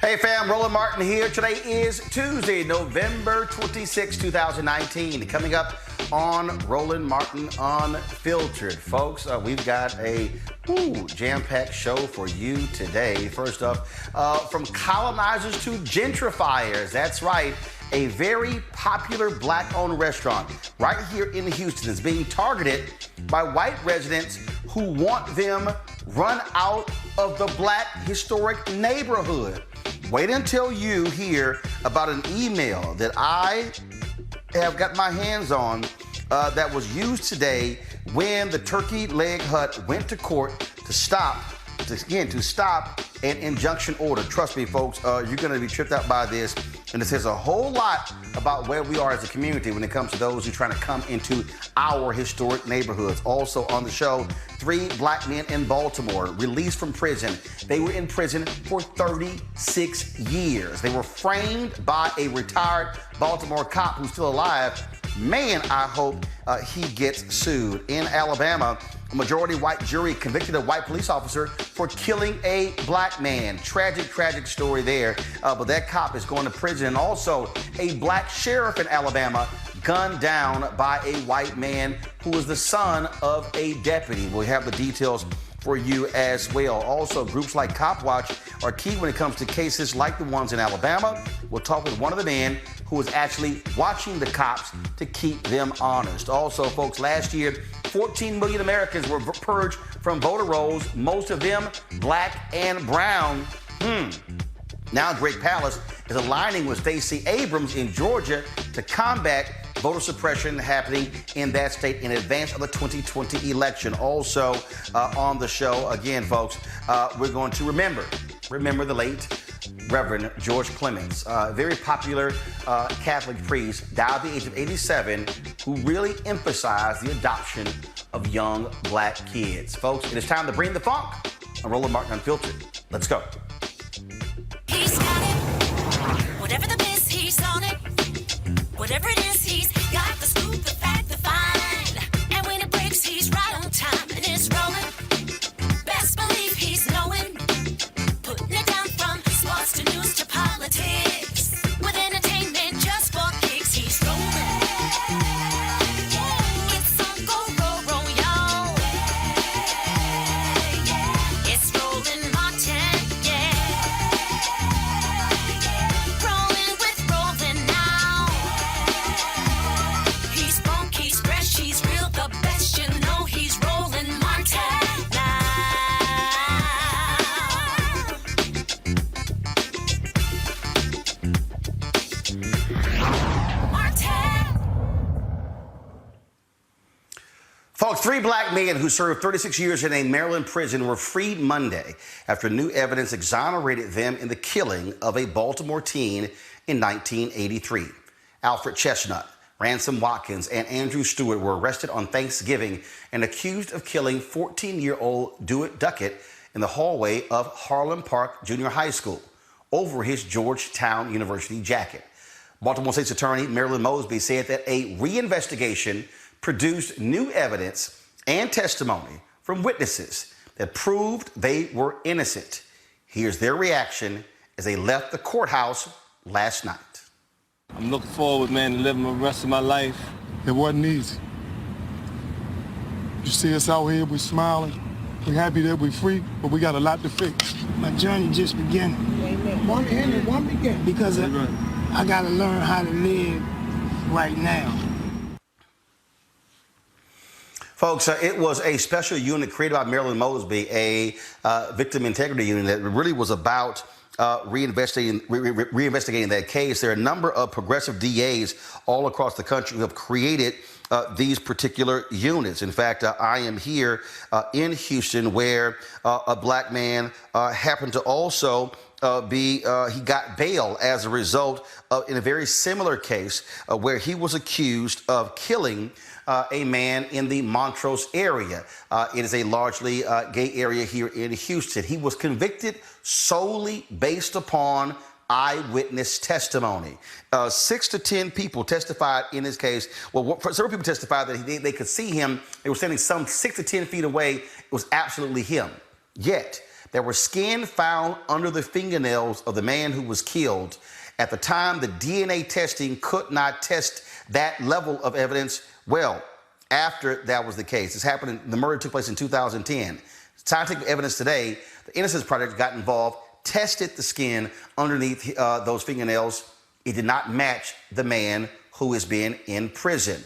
Hey fam, Roland Martin here. Today is Tuesday, November 26, 2019. Coming up on Roland Martin Unfiltered. Folks, we've got a jam-packed show for you today. First up, from colonizers to gentrifiers. That's right. A very popular black-owned restaurant right here in Houston is being targeted by white residents who want them run out of the black historic neighborhood. Wait until you hear about an email that I have got my hands on that was used today when the Turkey Leg Hut went to court to stop an injunction order. Trust me, folks, you're going to be tripped out by this. And it says a whole lot about where we are as a community when it comes to those who are trying to come into our historic neighborhoods. Also on the show, 3 black men in Baltimore released from prison. They were in prison for 36 years. They were framed by a retired Baltimore cop who's still alive. Man, I hope he gets sued. In Alabama, a majority white jury convicted a white police officer for killing a black man. Tragic story there. But that cop is going to prison. And also, a black sheriff in Alabama gunned down by a white man who was the son of a deputy. We'll have the details for you as well. Also, groups like Copwatch are key when it comes to cases like the ones in Alabama. We'll talk with one of the men who was actually watching the cops to keep them honest. Also, folks, last year, 14 million Americans were purged from voter rolls, most of them black and brown. Now Drake Palace is aligning with Stacey Abrams in Georgia to combat voter suppression happening in that state in advance of the 2020 election. Also on the show, again, folks, we're going to remember the late Reverend George Clements, very popular Catholic priest, died at the age of 87, who really emphasized the adoption of young black kids. Folks, it is time to bring the funk on Roland Martin Unfiltered. Let's go. He's got it. Whatever the biz, he's on it. Whatever it is, he's got the scoop, the fact, the find. And when it breaks, he's right on time and it's rolling. Best believe he's knowing. Putting it down from sports to news to politics. With entertainment just for kicks, he's rolling. It's on go, y'all. It's Roland Martin, Rolling with Roland now. He's funk, he's fresh, he's real, the best, you know he's Roland Martin now. Folks, 3 black men who served 36 years in a Maryland prison were freed Monday after new evidence exonerated them in the killing of a Baltimore teen in 1983. Alfred Chestnut, Ransom Watkins, and Andrew Stewart were arrested on Thanksgiving and accused of killing 14-year-old Dewitt Duckett in the hallway of Harlem Park Junior High School over his Georgetown University jacket. Baltimore State's Attorney Marilyn Mosby said that a reinvestigation produced new evidence and testimony from witnesses that proved they were innocent. Here's their reaction as they left the courthouse last night. I'm looking forward, man, to living the rest of my life. It wasn't easy. You see us out here, we smiling. We happy that we free, but we got a lot to fix. My journey just beginning. Amen. One end and one beginning. Because I got to learn how to live right now. Folks, it was a special unit created by Marilyn Mosby, a victim integrity unit that really was about reinvestigating that case. There are a number of progressive DAs all across the country who have created these particular units. In fact, I am here in Houston where a black man happened to also he got bail as a result of, in a very similar case where he was accused of killing a man in the Montrose area. It is a largely gay area here in Houston. He was convicted solely based upon eyewitness testimony. 6 to 10 people testified in this case. Well, several people testified that they could see him. They were standing some 6 to 10 feet away. It was absolutely him. Yet, there were skin found under the fingernails of the man who was killed. At the time, the DNA testing could not test that level of evidence. Well, after that was the case, the murder took place in 2010. Scientific evidence today, the Innocence Project got involved, tested the skin underneath those fingernails. It did not match the man who has been in prison.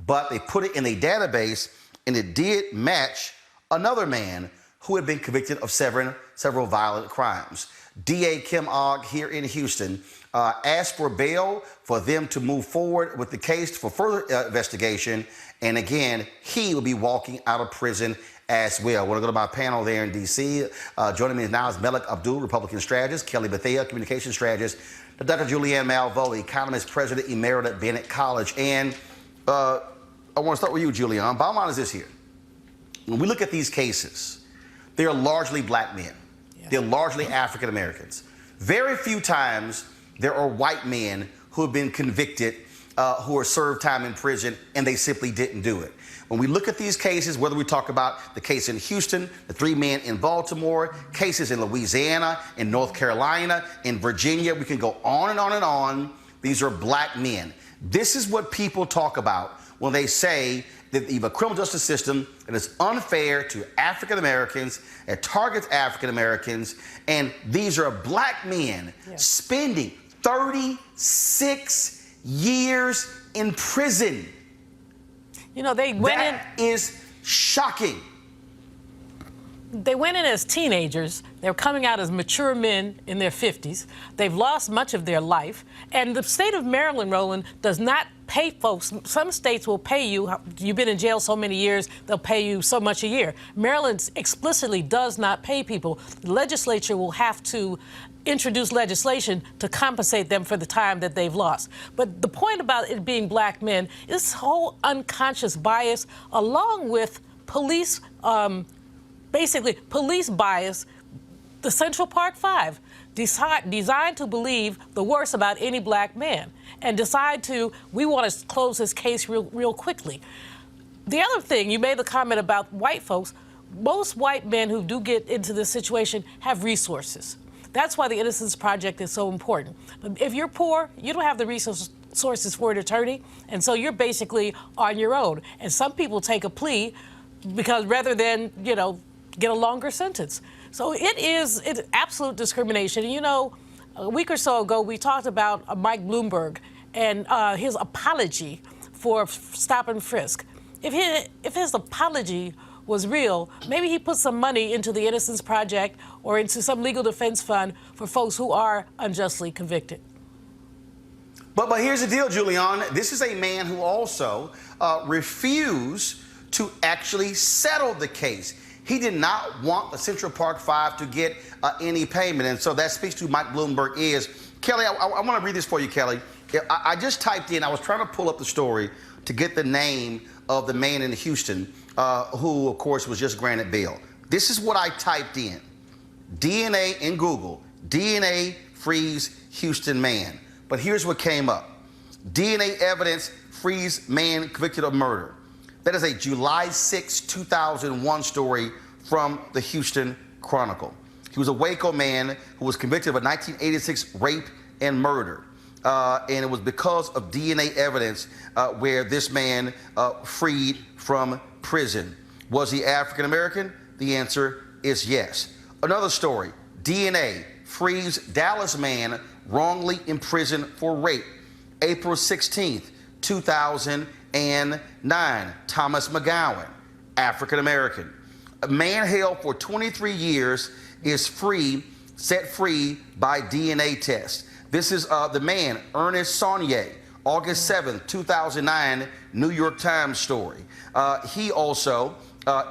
But they put it in a database, and it did match another man who had been convicted of several violent crimes. DA Kim Ogg here in Houston asked for bail for them to move forward with the case for further investigation. And again, he will be walking out of prison as well. I want to go to my panel there in D.C. Joining me now is Melik Abdul, Republican strategist, Kelly Bethea, communication strategist, Dr. Julianne Malveaux, economist, president emerita at Bennett College. And I want to start with you, Julianne. Bottom line is this here. When we look at these cases, they are largely black men. Yes. They're largely African Americans. Very few times there are white men who have been convicted, who are served time in prison, and they simply didn't do it. When we look at these cases, whether we talk about the case in Houston, the 3 men in Baltimore, cases in Louisiana, in North Carolina, in Virginia, we can go on and on and on. These are black men. This is what people talk about when they say that you have a criminal justice system that is unfair to African Americans, it targets African Americans, and these are black men spending 36 years in prison. You know, they went in. That is shocking. They went in as teenagers. They're coming out as mature men in their 50s. They've lost much of their life. And the state of Maryland, Roland, does not pay folks. Some states will pay you. You've been in jail so many years, they'll pay you so much a year. Maryland explicitly does not pay people. The legislature will have to introduce legislation to compensate them for the time that they've lost. But the point about it being black men is this whole unconscious bias, along with police, basically police bias, the Central Park Five, designed to believe the worst about any black man and we want to close this case real quickly. The other thing, you made the comment about white folks. Most white men who do get into this situation have resources. That's why the Innocence Project is so important. But if you're poor, you don't have the resources for an attorney, and so you're basically on your own. And some people take a plea because rather than, get a longer sentence. So it's absolute discrimination. And, a week or so ago, we talked about Mike Bloomberg and his apology for stop and frisk. If his apology was real, maybe he put some money into the Innocence Project or into some legal defense fund for folks who are unjustly convicted. But here's the deal, Julianne. This is a man who also refused to actually settle the case. He did not want the Central Park Five to get any payment. And so that speaks to Mike Bloomberg is, Kelly, I want to read this for you, Kelly. I just typed in, I was trying to pull up the story to get the name of the man in Houston who, of course, was just granted bail. This is what I typed in. DNA in Google, DNA frees Houston man. But here's what came up. DNA evidence frees man convicted of murder. That is a July 6, 2001 story from the Houston Chronicle. He was a Waco man who was convicted of a 1986 rape and murder. And it was because of DNA evidence where this man freed from prison. Was he African American? The answer is yes. Another story, DNA frees Dallas man wrongly imprisoned for rape. April 16th, 2009, Thomas McGowan, African American. A man held for 23 years is set free by DNA test. This is the man, Ernest Saunier, August 7th, 2009, New York Times story. He also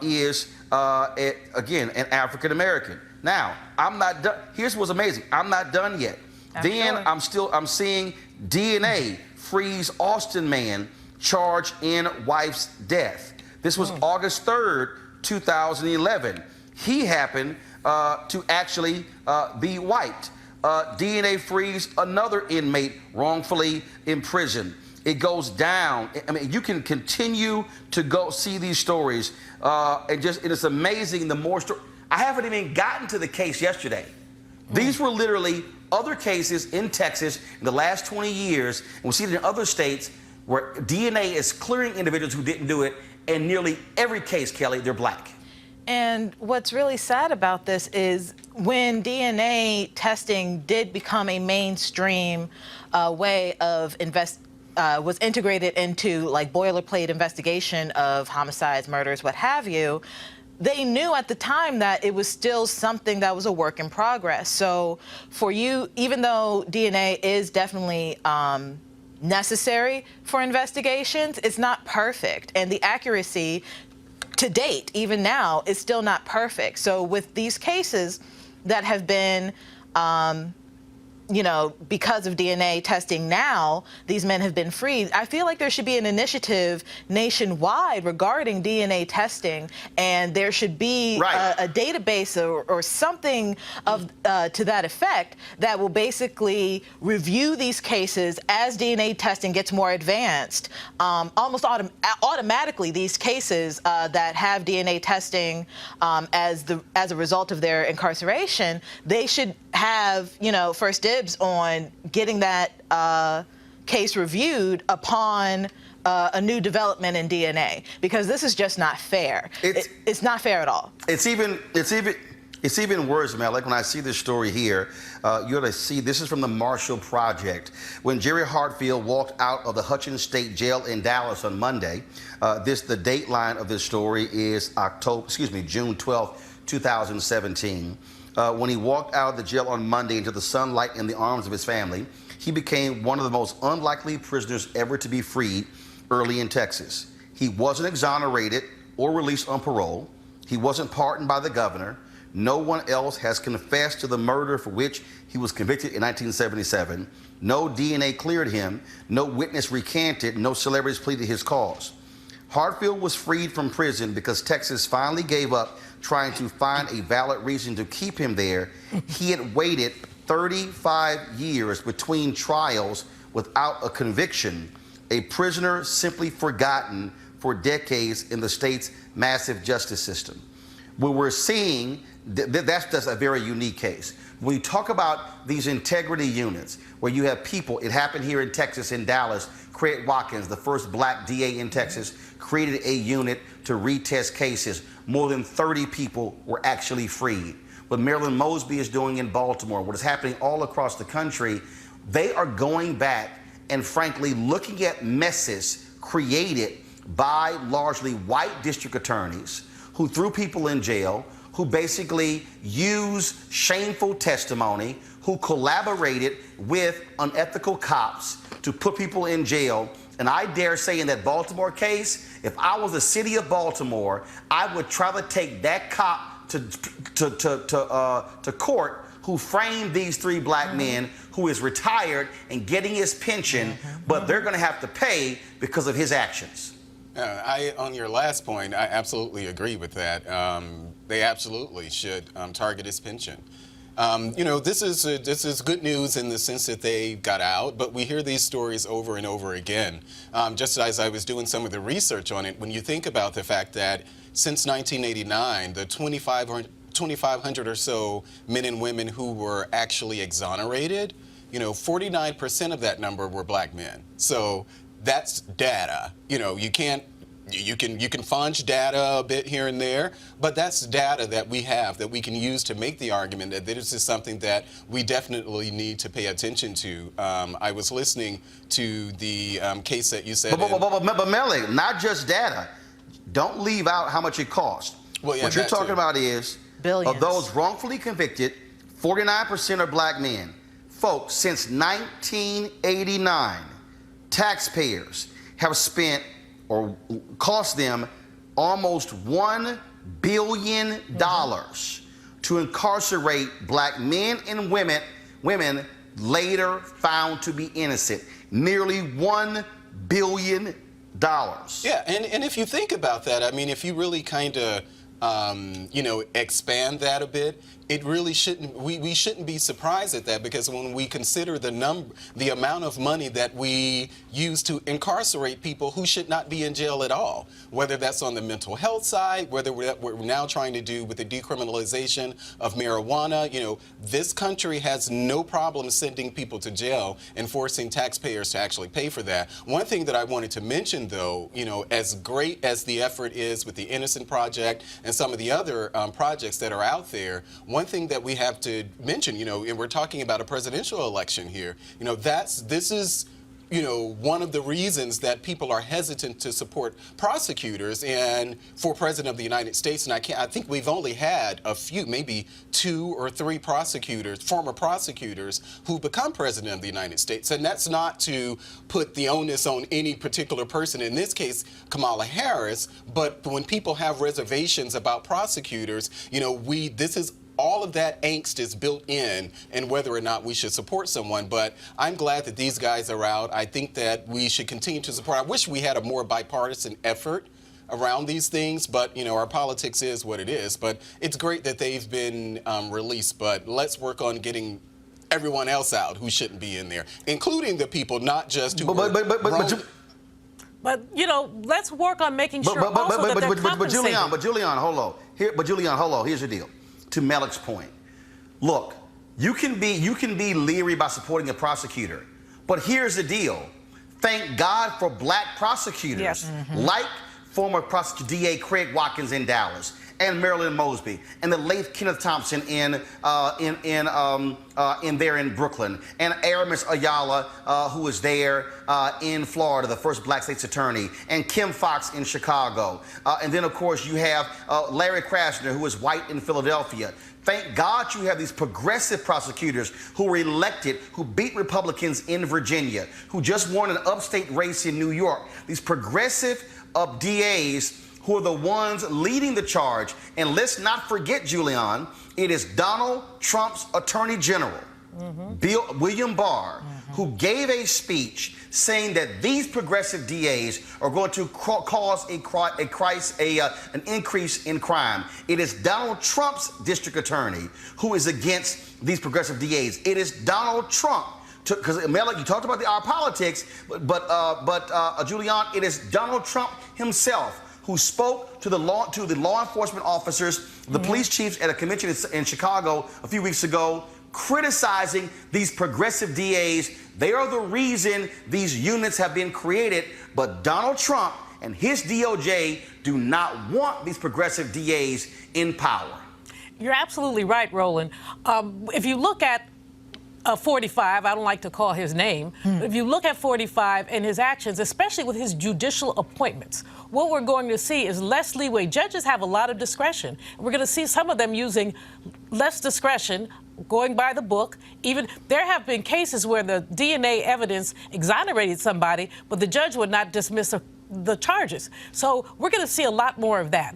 is, again, an African American. Now, I'm not done. Here's what's amazing. I'm not done yet. I'm seeing DNA frees Austin man charged in wife's death. This was August 3rd, 2011. He happened to actually be white. DNA frees another inmate wrongfully imprisoned. It goes down. I mean, you can continue to go see these stories, and it's amazing. The more I haven't even gotten to the case yesterday. These were literally other cases in Texas in the last 20 years, and we see it in other states where DNA is clearing individuals who didn't do it. In nearly every case, Kelly, they're black. And what's really sad about this is when DNA testing did become a mainstream way of was integrated into like boilerplate investigation of homicides, murders, what have you, they knew at the time that it was still something that was a work in progress. So for you, even though DNA is definitely necessary for investigations, it's not perfect. And the accuracy to date, even now, is still not perfect. So with these cases that have been, because of DNA testing now, these men have been freed. I feel like there should be an initiative nationwide regarding DNA testing, and there should be a database or something of to that effect that will basically review these cases as DNA testing gets more advanced. Almost automatically, these cases that have DNA testing as a result of their incarceration, they should have first dibs on getting that case reviewed upon a new development in DNA, because this is just not fair. It's not fair at all. It's even worse, man. Like when I see this story here, you're going to see this is from the Marshall Project. When Jerry Hartfield walked out of the Hutchins State Jail in Dallas on Monday, the date line of this story is June 12, 2017. When he walked out of the jail on Monday into the sunlight in the arms of his family, he became one of the most unlikely prisoners ever to be freed early in Texas. He wasn't exonerated or released on parole. He wasn't pardoned by the governor. No one else has confessed to the murder for which he was convicted in 1977. No DNA cleared him. No witness recanted. No celebrities pleaded his cause. Hartfield was freed from prison because Texas finally gave up trying to find a valid reason to keep him there. He had waited 35 years between trials without a conviction, a prisoner simply forgotten for decades in the state's massive justice system. What we're seeing, that's just a very unique case. When we talk about these integrity units, where you have people, it happened here in Texas, in Dallas, Craig Watkins, the first black DA in Texas, created a unit to retest cases. More than 30 people were actually freed. What Marilyn Mosby is doing in Baltimore, what is happening all across the country, they are going back and frankly looking at messes created by largely white district attorneys who threw people in jail, who basically used shameful testimony, who collaborated with unethical cops to put people in jail. And I dare say in that Baltimore case, if I was the city of Baltimore, I would try to take that cop to court who framed these three black men, who is retired and getting his pension, but they're going to have to pay because of his actions. On your last point, I absolutely agree with that. They absolutely should target his pension. This is good news in the sense that they got out, but we hear these stories over and over again. Just as I was doing some of the research on it, when you think about the fact that since 1989, the 2,500 or so men and women who were actually exonerated, 49% of that number were black men. So that's data. You can fudge data a bit here and there, but that's data that we have that we can use to make the argument that this is something that we definitely need to pay attention to. I was listening to the case that you said. But Melly, not just data. Don't leave out how much it cost. Well, yeah, what you're talking about is billions. Of those wrongfully convicted, 49% are black men. Folks, since 1989, taxpayers have spent or cost them almost $1 billion to incarcerate black men and women later found to be innocent. Nearly $1 billion. Yeah, and if you think about that, I mean, if you really kind of you know, expand that a bit, it really shouldn't. We shouldn't be surprised at that, because when we consider the amount of money that we use to incarcerate people who should not be in jail at all, whether that's on the mental health side, whether we're now trying to do with the decriminalization of marijuana, you know, this country has no problem sending people to jail and forcing taxpayers to actually pay for that. One thing that I wanted to mention, though, you know, as great as the effort is with the Innocent Project and some of the other projects that are out there, one thing that we have to mention, you know, and we're talking about a presidential election here, you know, this is, you know, one of the reasons that people are hesitant to support prosecutors and for President of the United States. And I think we've only had a few, maybe 2 or 3 prosecutors, former prosecutors, who become President of the United States. And that's not to put the onus on any particular person, in this case, Kamala Harris, but when people have reservations about prosecutors, you know, all of that angst is built in and whether or not we should support someone. But I'm glad that these guys are out. I think that we should continue to support. I wish we had a more bipartisan effort around these things, but, you know, our politics is what it is. But it's great that they've been released, but let's work on getting everyone else out who shouldn't be in there, including the people, not just who But, you know, let's work on making sure also that they're compensated. Julian, hold on. Here's the deal. To Malik's point, look, you can be leery by supporting a prosecutor, but here's the deal. Thank God for black prosecutors, like former prosecutor D.A. Craig Watkins in Dallas, and Marilyn Mosby, and the late Kenneth Thompson in there in Brooklyn, and Aramis Ayala, who was there in Florida, the first black state's attorney, and Kim Fox in Chicago, and then of course you have Larry Krasner, who was white in Philadelphia. Thank God you have these progressive prosecutors who were elected, who beat Republicans in Virginia, who just won an upstate race in New York. These progressive DAs who are the ones leading the charge. And let's not forget, Julian, it is Donald Trump's Attorney General, William Barr, who gave a speech saying that these progressive DAs are going to cause an increase in crime. It is Donald Trump's district attorney who is against these progressive DAs. It is Donald Trump. Because Malik, you talked about our politics, but Julian, it is Donald Trump himself who spoke to the law enforcement officers, the police chiefs at a convention in Chicago a few weeks ago, criticizing these progressive DAs. They are the reason these units have been created, but Donald Trump and his DOJ do not want these progressive DAs in power. You're absolutely right, Roland. If you look at 45, I don't like to call his name, but if you look at 45 and his actions, especially with his judicial appointments, what we're going to see is less leeway. Judges have a lot of discretion. We're going to see some of them using less discretion, going by the book. Even there have been cases where the DNA evidence exonerated somebody, but the judge would not dismiss the charges. So we're going to see a lot more of that.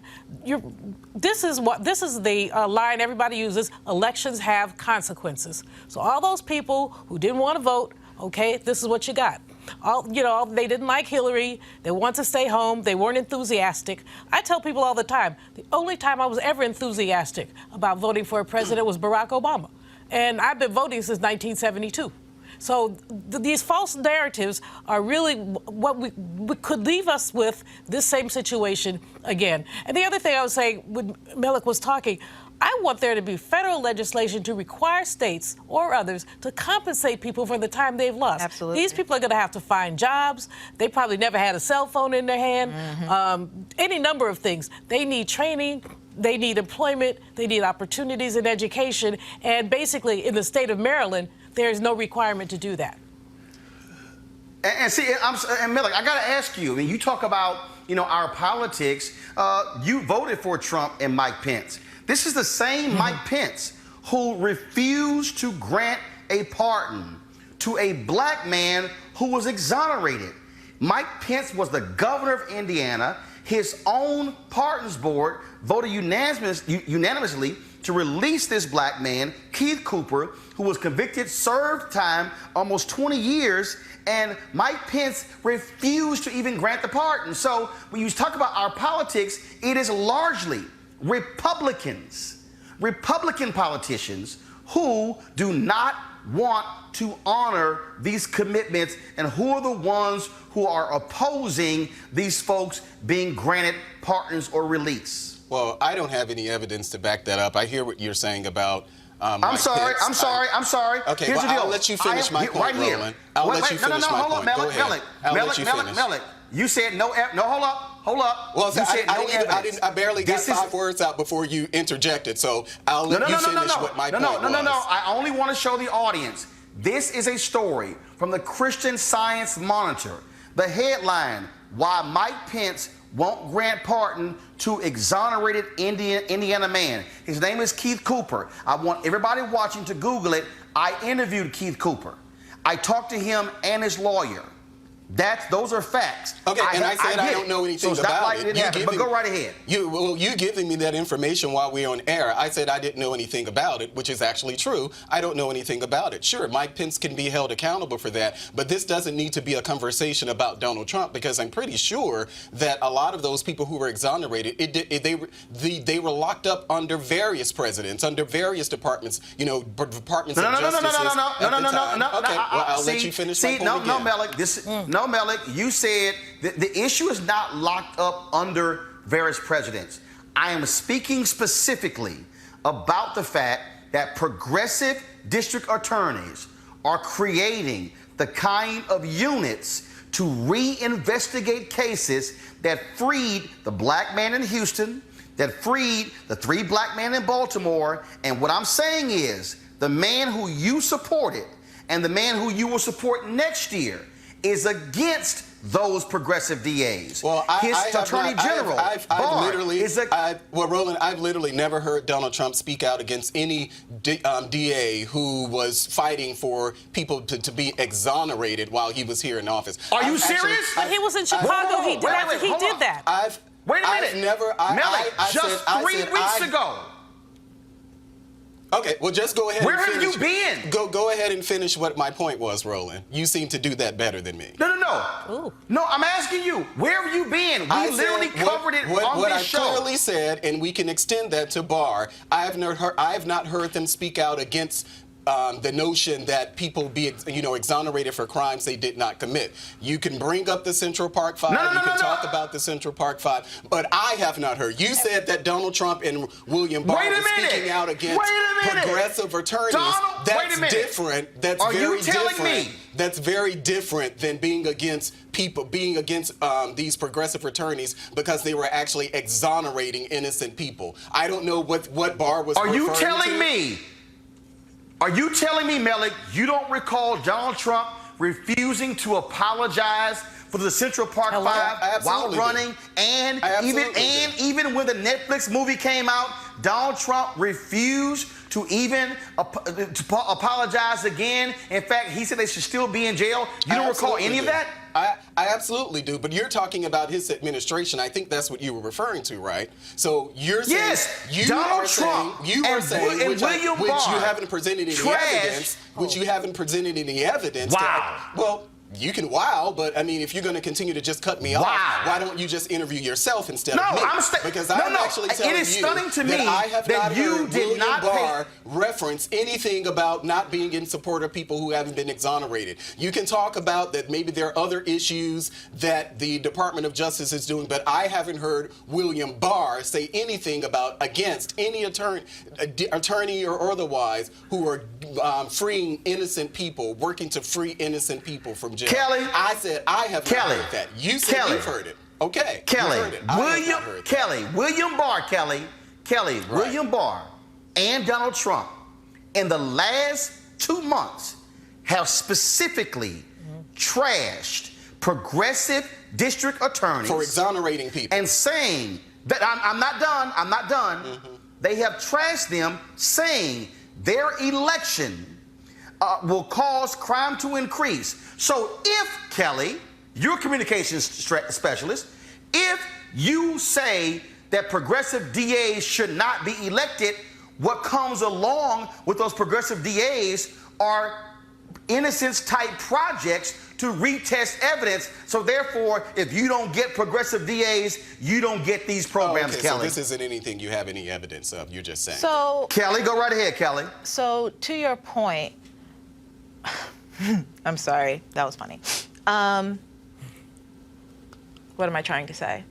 This is the line everybody uses: elections have consequences. So all those people who didn't want to vote, okay, this is what you got. They didn't like Hillary. They want to stay home. They weren't enthusiastic. I tell people all the time, the only time I was ever enthusiastic about voting for a president was Barack Obama. And I've been voting since 1972. So these false narratives are really what we could leave us with this same situation again. And the other thing I was saying when Malik was talking, I want there to be federal legislation to require states or others to compensate people for the time they've lost. Absolutely. These people are going to have to find jobs. They probably never had a cell phone in their hand. Any number of things. They need training. They need employment. They need opportunities in education. And basically, in the state of Maryland, there is no requirement to do that. And Malik, I got to ask you. I mean, you talk about our politics. You voted for Trump and Mike Pence. This is the same Mike Pence who refused to grant a pardon to a black man who was exonerated. Mike Pence was the governor of Indiana. His own pardons board voted unanimously to release this black man, Keith Cooper, who was convicted, served time, almost 20 years, and Mike Pence refused to even grant the pardon. So when you talk about our politics, it is largely Republican politicians who do not want to honor these commitments and who are the ones who are opposing these folks being granted pardons or release? Well, I don't have any evidence to back that up. I hear what you're saying about I'm sorry. Okay, Here's well, the deal. I'll let you finish my point, right here. Roland. I'll let you finish my point. Go ahead. I'll let you finish. Melick, you said no, hold up. Well, you said no evidence. I barely got 5 words out before you interjected, so I'll let you finish what my point was. No. I only want to show the audience. This is a story from the Christian Science Monitor. The headline, Why Mike Pence Won't Grant Pardon to Exonerated Indiana Man. His name is Keith Cooper. I want everybody watching to Google it. I interviewed Keith Cooper. I talked to him and his lawyer. Those are facts. Okay, I said I don't know anything about it. But go right ahead. You giving me that information while we're on air. I said I didn't know anything about it, which is actually true. I don't know anything about it. Sure, Mike Pence can be held accountable for that, but this doesn't need to be a conversation about Donald Trump, because I'm pretty sure that a lot of those people who were exonerated, they were locked up under various presidents, under various departments, departments of justice. No. Okay, well, I'll let you finish my point again. No, Melick, Melick, you said the issue is not locked up under various presidents. I am speaking specifically about the fact that progressive district attorneys are creating the kind of units to reinvestigate cases that freed the black man in Houston, that freed the 3 black men in Baltimore. And what I'm saying is the man who you supported and the man who you will support next year is against those progressive DAs. Well, His Attorney General, Roland, I've literally never heard Donald Trump speak out against any DA who was fighting for people to be exonerated while he was here in office. Are you serious? He was in Chicago. He did that. Wait a minute. Melick, just 3 weeks ago. Okay, well, just go ahead. Where have you been? Go ahead and finish what my point was, Roland. You seem to do that better than me. No. Ooh. No, I'm asking you, where have you been? We literally covered it on this show. What I clearly said, and we can extend that to Barr, I have not heard them speak out against the notion that people be exonerated for crimes they did not commit. You can bring up the Central Park 5. You can talk about the Central Park 5, but I have not heard. You said that Donald Trump and William Barr were speaking out against progressive attorneys. That's different. That's very different. That's very different than being against these progressive attorneys because they were actually exonerating innocent people. I don't know what Barr was referring to. Are you telling me, Melick, you don't recall Donald Trump refusing to apologize for the Central Park 5 while running? And even when the Netflix movie came out, Donald Trump refused to even apologize again. In fact, he said they should still be in jail. You don't recall any of that? I absolutely do, but you're talking about his administration. I think that's what you were referring to, right? So you're saying Donald Trump which you haven't presented any evidence. Wow. You can but I mean, if you're going to continue to just cut me off, why don't you just interview yourself instead of me? Because I'm actually telling you that I have not heard William Barr reference anything about not being in support of people who haven't been exonerated. You can talk about that maybe there are other issues that the Department of Justice is doing, but I haven't heard William Barr say anything against any attorney or otherwise who are freeing innocent people, working to free innocent people from jail. Kelly, I said I have not heard that. You said you've heard it. Okay. William Barr and Donald Trump in the last 2 months have specifically trashed progressive district attorneys for exonerating people and saying that I'm not done. Mm-hmm. They have trashed them, saying their election will cause crime to increase. So if, Kelly, you're a communications specialist, if you say that progressive DAs should not be elected, what comes along with those progressive DAs are innocence-type projects to retest evidence. So therefore, if you don't get progressive DAs, you don't get these programs, okay, Kelly. So this isn't anything you have any evidence of, you're just saying. So, Kelly, go right ahead, Kelly. So to your point, I'm sorry, that was funny. What am I trying to say?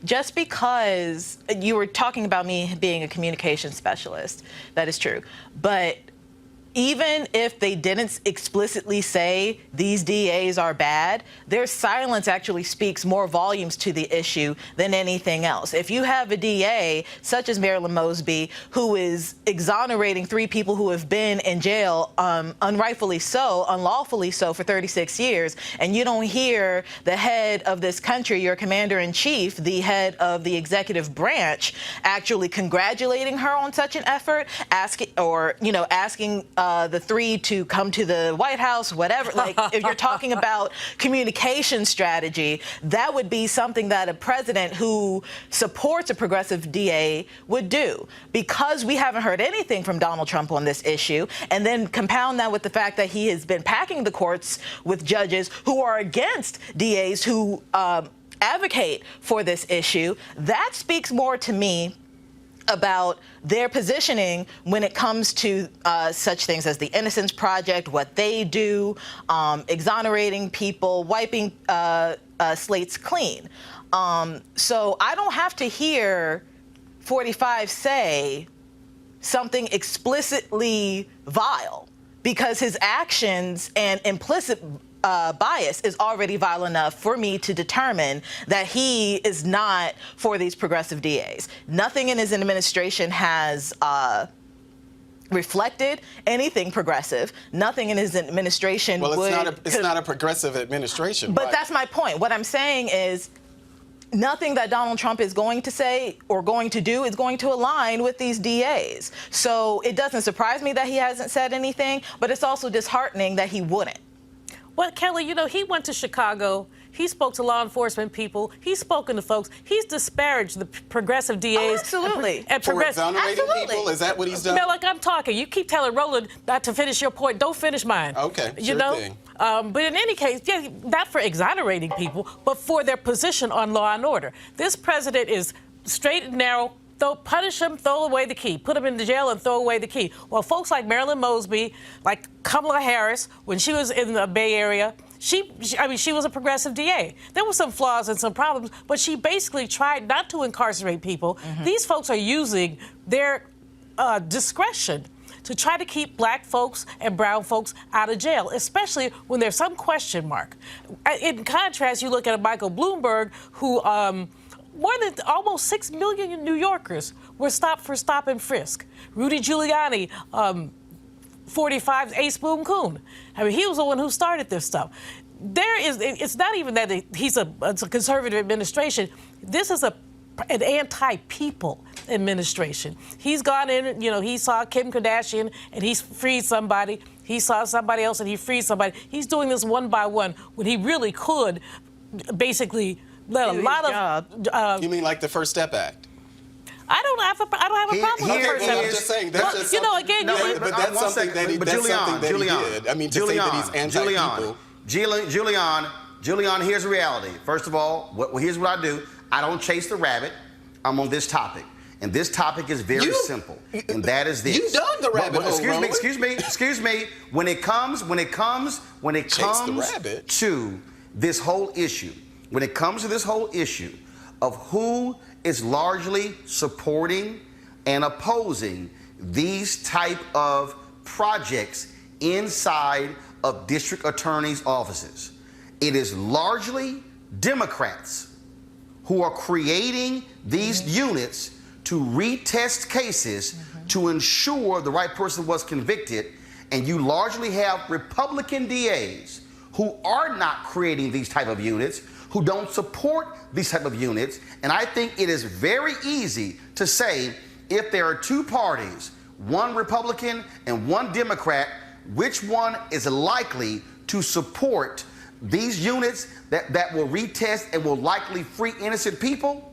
Just because you were talking about me being a communication specialist, that is true. But even if they didn't explicitly say these DAs are bad, their silence actually speaks more volumes to the issue than anything else. If you have a DA, such as Marilyn Mosby, who is exonerating 3 people who have been in jail unrightfully so, unlawfully so, for 36 years, and you don't hear the head of this country, your commander-in-chief, the head of the executive branch, actually congratulating her on such an effort, asking the 3 to come to the White House, whatever. Like, if you're talking about communication strategy, that would be something that a president who supports a progressive DA would do. Because we haven't heard anything from Donald Trump on this issue, and then compound that with the fact that he has been packing the courts with judges who are against DAs who advocate for this issue, that speaks more to me about their positioning when it comes to such things as the Innocence Project, what they do, exonerating people, wiping slates clean. So I don't have to hear 45 say something explicitly vile, because his actions and implicit bias is already vile enough for me to determine that he is not for these progressive DAs. Nothing in his administration has reflected anything progressive. Nothing in his administration it's not a progressive administration. But that's my point. What I'm saying is, nothing that Donald Trump is going to say or going to do is going to align with these DAs. So it doesn't surprise me that he hasn't said anything, but it's also disheartening that he wouldn't. Well, Kelly, you know, he went to Chicago. He spoke to law enforcement people. He's spoken to folks. He's disparaged the progressive DAs. Oh, absolutely. And For exonerating people? Is that what he's done? Mel, like I'm talking. You keep telling Roland not to finish your point. Don't finish mine. Okay, you sure thing. But in any case, yeah, not for exonerating people, but for their position on law and order. This president is straight and narrow. Punish him, throw away the key. Put him in the jail and throw away the key. Well, folks like Marilyn Mosby, like Kamala Harris, when she was in the Bay Area, she was a progressive DA. There were some flaws and some problems, but she basically tried not to incarcerate people. Mm-hmm. These folks are using their discretion to try to keep black folks and brown folks out of jail, especially when there's some question mark. In contrast, you look at a Michael Bloomberg who more than almost 6 million New Yorkers were stopped for stop and frisk. Rudy Giuliani, 45's Ace Boom Coon. I mean, he was the one who started this stuff. It's not even that it's a conservative administration. This is an anti-people administration. He's gone in, you know, he saw Kim Kardashian and he's freed somebody. He saw somebody else and he freed somebody. He's doing this one by one when he really could basically let a lot of. You mean like the First Step Act? I don't have a problem with the First Step I'm Act. just saying that's just you know, again, but that's something that he did. I mean, to say that he's anti-people. Julian, here's the reality. First of all, here's what I do. I don't chase the rabbit. I'm on this topic. And this topic is very simple. And that is this. You dug the rabbit hole, excuse me. When it comes to this whole issue, of who is largely supporting and opposing these type of projects inside of district attorneys' offices, it is largely Democrats who are creating these units to retest cases to ensure the right person was convicted, and you largely have Republican DAs who are not creating these type of units, who don't support these type of units. And I think it is very easy to say, if there are two parties, one Republican and one Democrat, which one is likely to support these units that will retest and will likely free innocent people?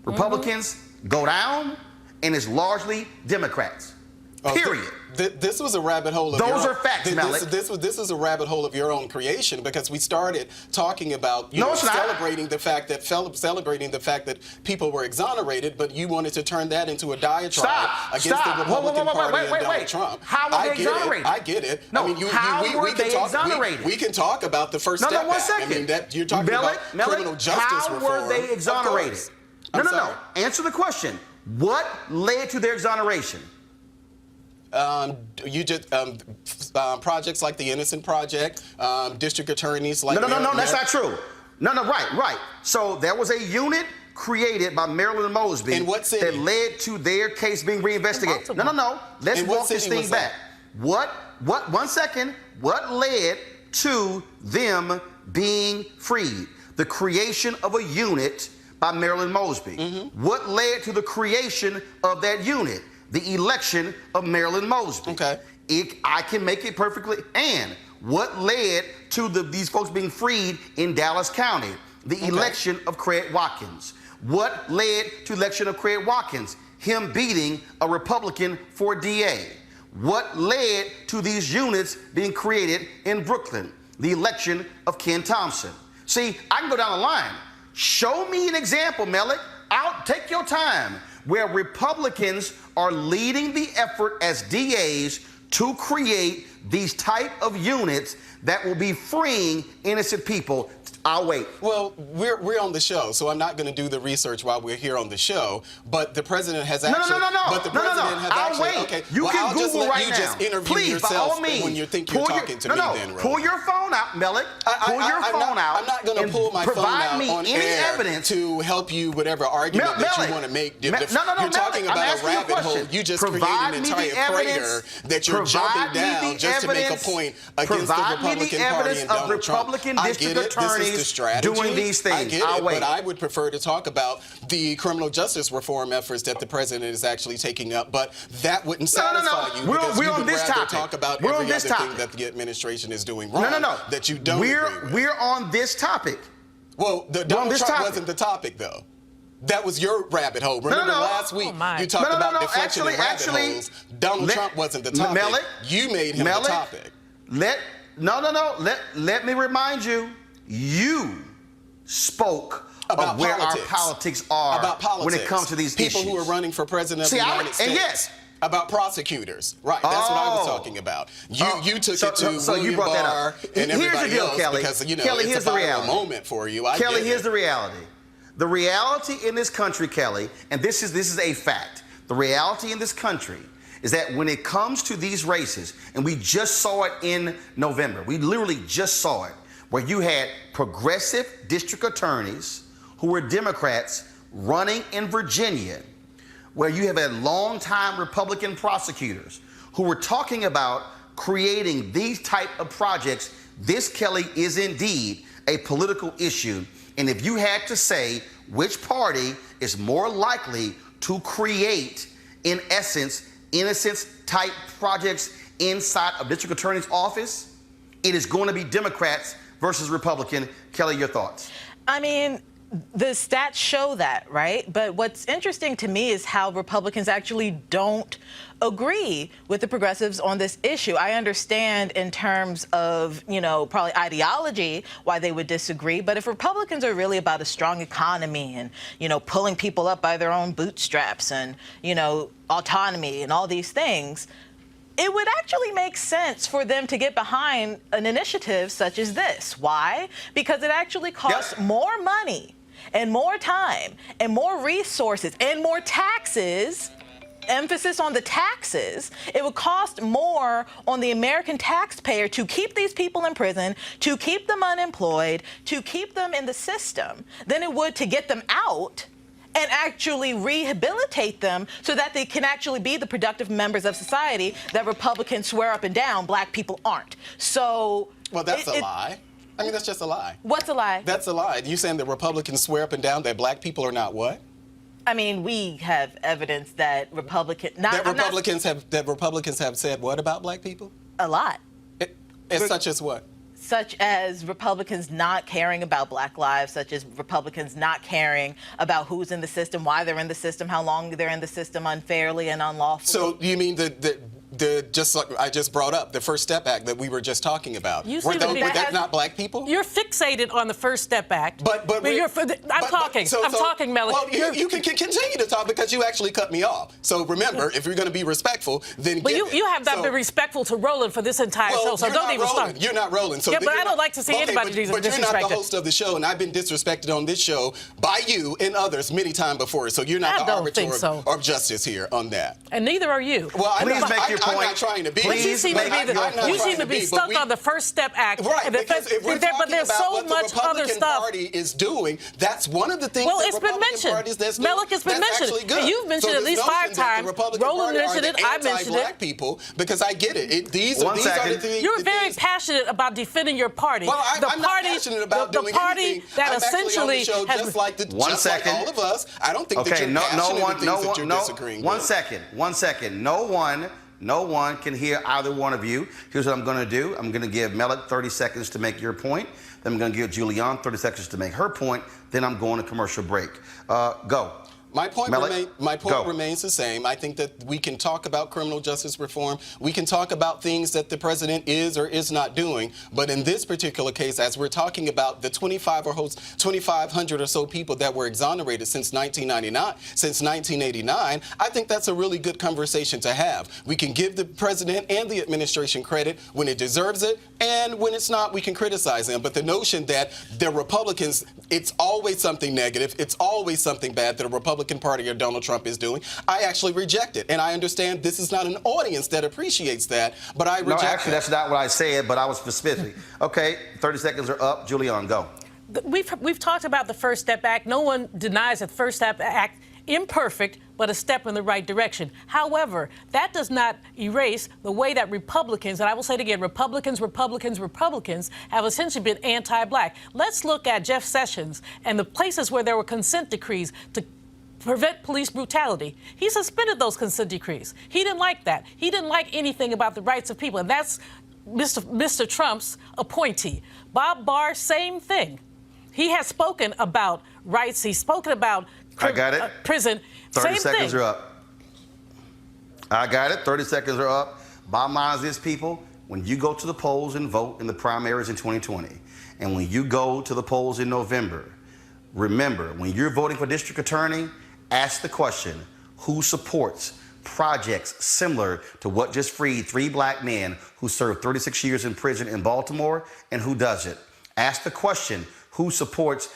Republicans go down, and it's largely Democrats. Period. This was a rabbit hole of Those are facts, Malik. This was a rabbit hole of your own creation, because we started talking about celebrating the fact that people were exonerated, but you wanted to turn that into a diatribe against the Republican Party and Donald Trump. How were they exonerated? I get it. No, I mean, how were they exonerated? We can talk about the first step back. 1 second. I mean, you're talking about criminal justice reform. How were they exonerated? No. Answer the question. What led to their exoneration? You did projects like the Innocent Project, district attorneys like... No, that's not true. No, right. So there was a unit created by Marilyn Mosby that led to their case being reinvestigated. No. Let's walk this thing back. What, 1 second, what led to them being freed? The creation of a unit by Marilyn Mosby. What led to the creation of that unit? The election of Marilyn Mosby. Okay. I can make it perfectly. And what led to these folks being freed in Dallas County? The election of Craig Watkins. What led to the election of Craig Watkins? Him beating a Republican for DA. What led to these units being created in Brooklyn? The election of Ken Thompson. See, I can go down the line. Show me an example, Malik. Take your time, where Republicans are leading the effort as DAs to create these type of units that will be freeing innocent people. I'll wait. Well, we're on the show, so I'm not going to do the research while we're here on the show. But the president has actually... No. But the president has I'll actually... wait. Okay, You can I'll Google just let right you now. just interview Please, yourself by all means, when you think you're talking to me then, Roland. Pull your phone out, Malik. Pull your phone out. I'm not going to pull my phone out on air evidence to help you whatever argument that you want to make. You're talking about a rabbit hole. You just created an entire crater that you're jumping down just to make a point against the Republican Party and Donald Trump. I get it. This is the strategy. Doing these things. I get it, but I would prefer to talk about the criminal justice reform efforts that the president is actually taking up. But that wouldn't satisfy you because you would rather talk about every other thing that the administration is doing wrong. That you don't agree with. We're on this topic. Well, Donald Trump wasn't the topic, though. That was your rabbit hole. Remember last week you talked about deflection and rabbit holes. Donald Trump wasn't the topic. You made him the topic. Let me remind you. You spoke about where our politics are when it comes to these people issues. Who are running for president of the United States. And yes. About prosecutors. Right, that's what I was talking about. You took it to William Barr and everybody else because, Kelly, it's a viral moment for you. Kelly, here's the reality. The reality in this country, Kelly, and this is a fact. The reality in this country is that when it comes to these races, and we just saw it in November, we literally just saw it, where you had progressive district attorneys who were Democrats running in Virginia, where you have had longtime Republican prosecutors who were talking about creating these type of projects. This, Kelly, is indeed a political issue. And if you had to say which party is more likely to create, in essence, innocence type projects inside a district attorney's office, it is going to be Democrats versus Republican. Kelly, your thoughts? I mean, the stats show that, right? But what's interesting to me is how Republicans actually don't agree with the progressives on this issue. I understand in terms of, probably ideology why they would disagree. But if Republicans are really about a strong economy and, pulling people up by their own bootstraps and, autonomy and all these things, it would actually make sense for them to get behind an initiative such as this. Why? Because it actually costs more money and more time and more resources and more taxes. Emphasis on the taxes. It would cost more on the American taxpayer to keep these people in prison, to keep them unemployed, to keep them in the system than it would to get them out and actually rehabilitate them so that they can actually be the productive members of society that Republicans swear up and down black people aren't. So... Well, that's a lie. I mean, that's just a lie. What's a lie? That's a lie. You saying that Republicans swear up and down that black people are not what? I mean, we have evidence that Republicans have said what about black people? A lot. Such as what? such as Republicans not caring about Black lives, such as Republicans not caring about who's in the system, why they're in the system, how long they're in the system unfairly and unlawfully. So you mean just like I just brought up, the First Step Act that we were just talking about? You were that not Black people? You're fixated on the First Step Act. I'm talking, Melody. Well, you can continue to talk because you actually cut me off. So remember, if you're going to be respectful, then you have not been respectful to Roland for this entire show, so don't even start. You're not Roland. So yeah, but I don't like to see anybody disrespected. But you're not the host of the show, and I've been disrespected on this show by you and others many times before. So you're not the arbiter of justice here on that. And neither are you. Well, I'm not trying to be. You seem to be stuck on the First Step Act. Right, because if we're talking about what the Republican Party is doing, that's one of the things that Republican parties that's doing. Melek, it's been mentioned. Actually good. You've mentioned it at least 5 times. Roland mentioned it. I mentioned it. People, because I get it. These are the things. You're very passionate about defending your party. Well, I'm not passionate about doing anything. That essentially has just like all of us. I don't think that you're passionate about things that you're disagreeing with. One second. No one can hear either one of you. Here's what I'm going to do. I'm going to give Melek 30 seconds to make your point. Then I'm going to give Julianne 30 seconds to make her point. Then I'm going to commercial break. Go. My point remains the same. I think that we can talk about criminal justice reform. We can talk about things that the president is or is not doing. But in this particular case, as we're talking about the 2,500 or so people that were exonerated since 1989, I think that's a really good conversation to have. We can give the president and the administration credit when it deserves it, and when it's not, we can criticize them. But the notion that the Republicans, it's always something negative, it's always something bad that a Republican Party or Donald Trump is doing, I actually reject it. And I understand this is not an audience that appreciates that, but I reject it. No, actually, that's not what I said, but I was specific. Okay, 30 seconds are up. Julianne, go. We've talked about the First Step Act. No one denies that the First Step Act, imperfect, but a step in the right direction. However, that does not erase the way that Republicans, and I will say it again, Republicans have essentially been anti-Black. Let's look at Jeff Sessions and the places where there were consent decrees to prevent police brutality. He suspended those consent decrees. He didn't like that. He didn't like anything about the rights of people, and that's Mr. Trump's appointee. Bob Barr, same thing. He has spoken about rights. He's spoken about prison. 30 seconds are up. I got it. 30 seconds are up. Bottom line is this, people. When you go to the polls and vote in the primaries in 2020, and when you go to the polls in November, remember, when you're voting for district attorney, ask the question, who supports projects similar to what just freed 3 Black men who served 36 years in prison in Baltimore, and who does it? Ask the question, who supports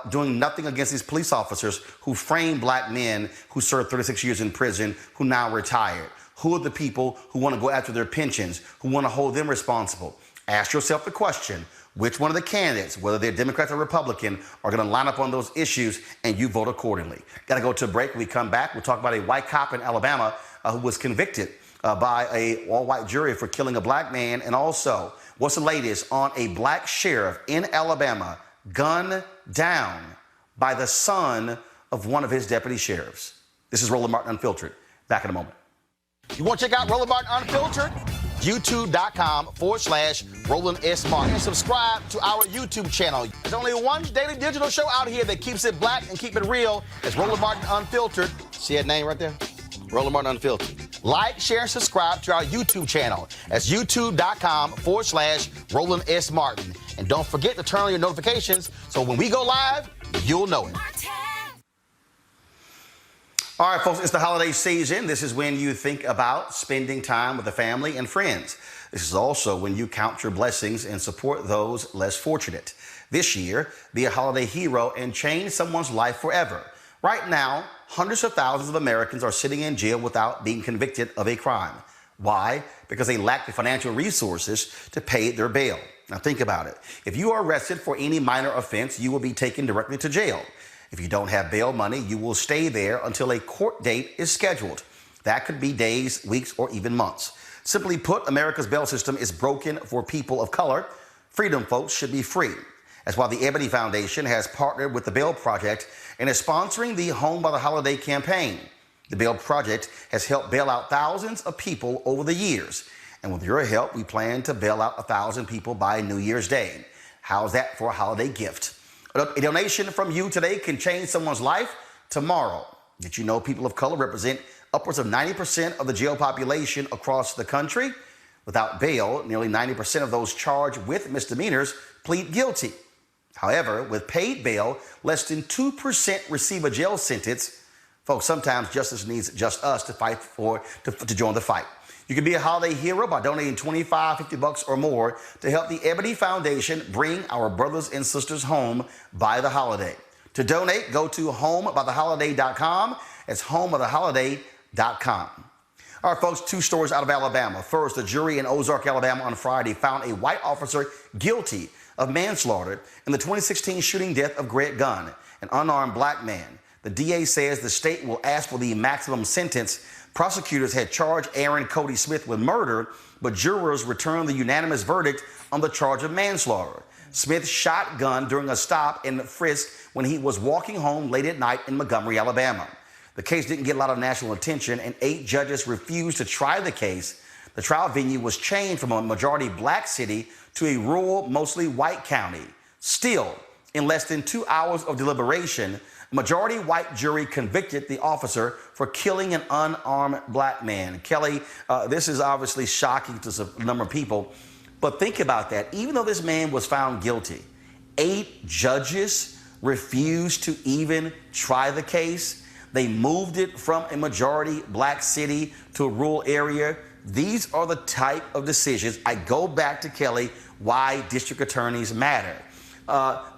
doing nothing against these police officers who framed Black men who served 36 years in prison, who now retired? Who are the people who want to go after their pensions, who want to hold them responsible? Ask yourself the question, which one of the candidates, whether they're Democrat or Republican, are going to line up on those issues, and you vote accordingly. Got to go to a break. When we come back, we'll talk about a white cop in Alabama who was convicted by a all-white jury for killing a Black man, and also what's the latest on a Black sheriff in Alabama gunned down by the son of one of his deputy sheriffs. This is Roland Martin Unfiltered. Back in a moment. You want to check out Roland Martin Unfiltered? YouTube.com/Roland S. Martin. And subscribe to our YouTube channel. There's only one daily digital show out here that keeps it black and keep it real. It's Roland Martin Unfiltered. See that name right there? Roland Martin Unfiltered. Like, share, and subscribe to our YouTube channel. That's YouTube.com/Roland S. Martin. And don't forget to turn on your notifications so when we go live, you'll know it. All right, folks, it's the holiday season. This is when you think about spending time with the family and friends. This is also when you count your blessings and support those less fortunate. This year, be a holiday hero and change someone's life forever. Right now, hundreds of thousands of Americans are sitting in jail without being convicted of a crime. Why? Because they lack the financial resources to pay their bail. Now think about it. If you are arrested for any minor offense, you will be taken directly to jail. If you don't have bail money, you will stay there until a court date is scheduled. That could be days, weeks, or even months. Simply put, America's bail system is broken for people of color. Freedom folks should be free. That's why the Ebony Foundation has partnered with the Bail Project and is sponsoring the Home by the Holiday campaign. The Bail Project has helped bail out thousands of people over the years. And with your help, we plan to bail out 1,000 people by New Year's Day. How's that for a holiday gift? A donation from you today can change someone's life tomorrow. Did you know people of color represent upwards of 90% of the jail population across the country? Without bail, nearly 90% of those charged with misdemeanors plead guilty. However, with paid bail, less than 2% receive a jail sentence. Folks, sometimes justice needs just us to fight to join the fight. You can be a holiday hero by donating $25, $50 or more to help the Ebony Foundation bring our brothers and sisters home by the holiday. To donate, go to homebytheholiday.com. It's homebytheholiday.com. All right, folks, 2 stories out of Alabama. First, the jury in Ozark, Alabama on Friday found a white officer guilty of manslaughter in the 2016 shooting death of Greg Gunn, an unarmed black man. The DA says the state will ask for the maximum sentence. Prosecutors had charged Aaron Cody Smith with murder, but jurors returned the unanimous verdict on the charge of manslaughter. Smith shot Gunn during a stop and frisk when he was walking home late at night in Montgomery, Alabama. The case didn't get a lot of national attention, and 8 judges refused to try the case. The trial venue was changed from a majority black city to a rural, mostly white county. Still, in less than 2 hours of deliberation, a majority white jury convicted the officer for killing an unarmed black man. Kelly, this is obviously shocking to a number of people, but think about that. Even though this man was found guilty, 8 judges refused to even try the case. They moved it from a majority black city to a rural area. These are the type of decisions, I go back to Kelly, why district attorneys matter.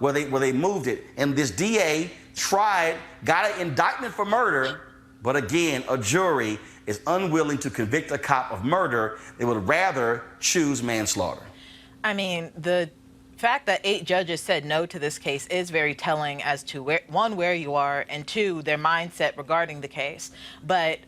Where they moved it. And this DA got an indictment for murder, but again, a jury is unwilling to convict a cop of murder. They would rather choose manslaughter. I mean, the fact that 8 judges said no to this case is very telling as to where you are, and 2, their mindset regarding the case. But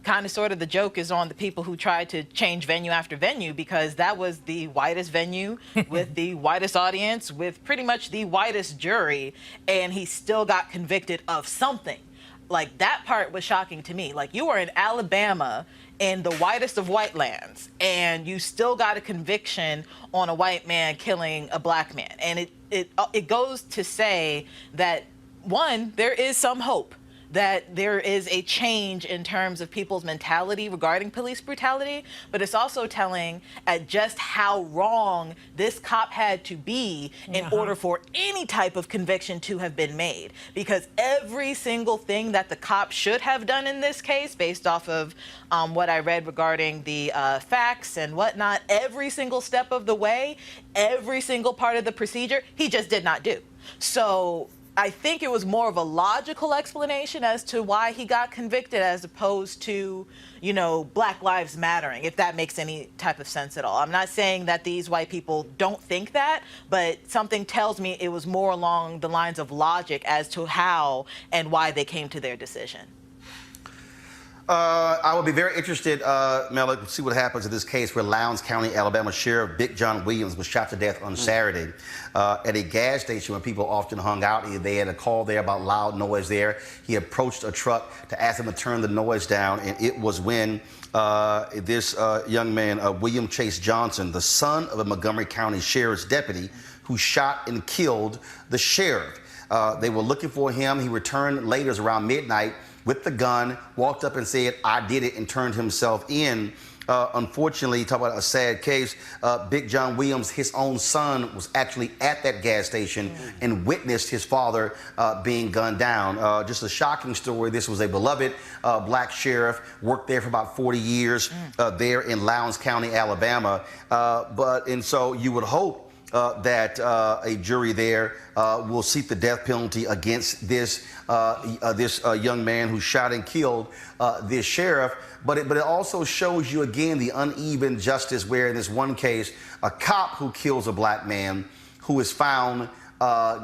kind of sort of the joke is on the people who tried to change venue after venue, because that was the whitest venue with the whitest audience with pretty much the whitest jury, and he still got convicted of something. Like, that part was shocking to me. Like, you were in Alabama in the whitest of white lands, and you still got a conviction on a white man killing a black man. And it goes to say that, one, there is some hope that there is a change in terms of people's mentality regarding police brutality, but it's also telling at just how wrong this cop had to be in order for any type of conviction to have been made. Because every single thing that the cop should have done in this case, based off of what I read regarding the facts and whatnot, every single step of the way, every single part of the procedure, he just did not do. So I think it was more of a logical explanation as to why he got convicted, as opposed to, you know, Black Lives Mattering, if that makes any type of sense at all. I'm not saying that these white people don't think that, but something tells me it was more along the lines of logic as to how and why they came to their decision. I would be very interested, Mel, to see what happens in this case where Lowndes County, Alabama Sheriff Big John Williams was shot to death on Saturday at a gas station where people often hung out. They had a call there about loud noise there. He approached a truck to ask them to turn the noise down, and it was when this young man, William Chase Johnson, the son of a Montgomery County Sheriff's deputy, who shot and killed the sheriff. They were looking for him. He returned later, it was around midnight, with the gun, walked up and said, "I did it," and turned himself in. Unfortunately, talk about a sad case, Big John Williams, his own son, was actually at that gas station and witnessed his father being gunned down. Just a shocking story. This was a beloved black sheriff, worked there for about 40 years there in Lowndes County, Alabama. And so you would hope that a jury there will seek the death penalty against this young man who shot and killed this sheriff. But it also shows you again the uneven justice, where in this one case, a cop who kills a black man who is found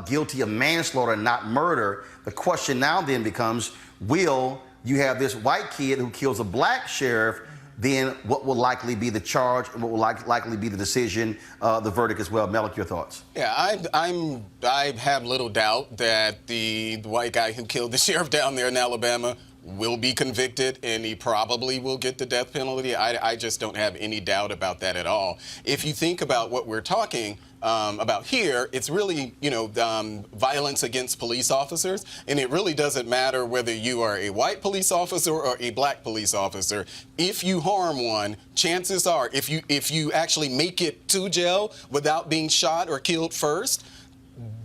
guilty of manslaughter, not murder. The question now then becomes, will you have this white kid who kills a black sheriff? Then what will likely be the charge, and what will likely be the decision, the verdict as well? Malik, your thoughts? Yeah, I have little doubt that the white guy who killed the sheriff down there in Alabama will be convicted, and he probably will get the death penalty. I just don't have any doubt about that at all. If you think about what we're talking about here, it's really, violence against police officers, and it really doesn't matter whether you are a white police officer or a black police officer. If you harm one, chances are, if you actually make it to jail without being shot or killed first,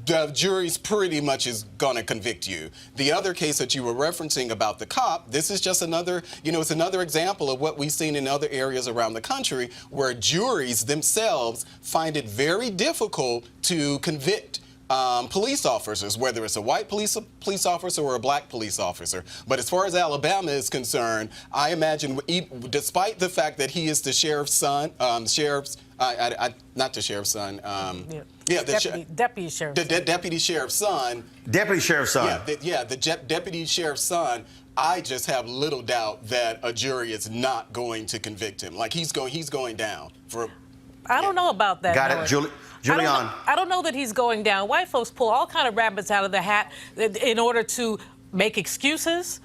the jury's pretty much is going to convict you. The other case that you were referencing about the cop, this is just another, it's another example of what we've seen in other areas around the country where juries themselves find it very difficult to convict police officers, whether it's a white police officer or a black police officer. But as far as Alabama is concerned, I imagine, despite the fact that he is the sheriff's son, not the sheriff's son. Deputy sheriff's son. Deputy sheriff's son. Deputy sheriff's son. The deputy sheriff's son. I just have little doubt that a jury is not going to convict him. Like he's going down for. I don't know about that. Got it, Julian. I don't know that he's going down. White folks pull all kind of rabbits out of the hat in order to make excuses.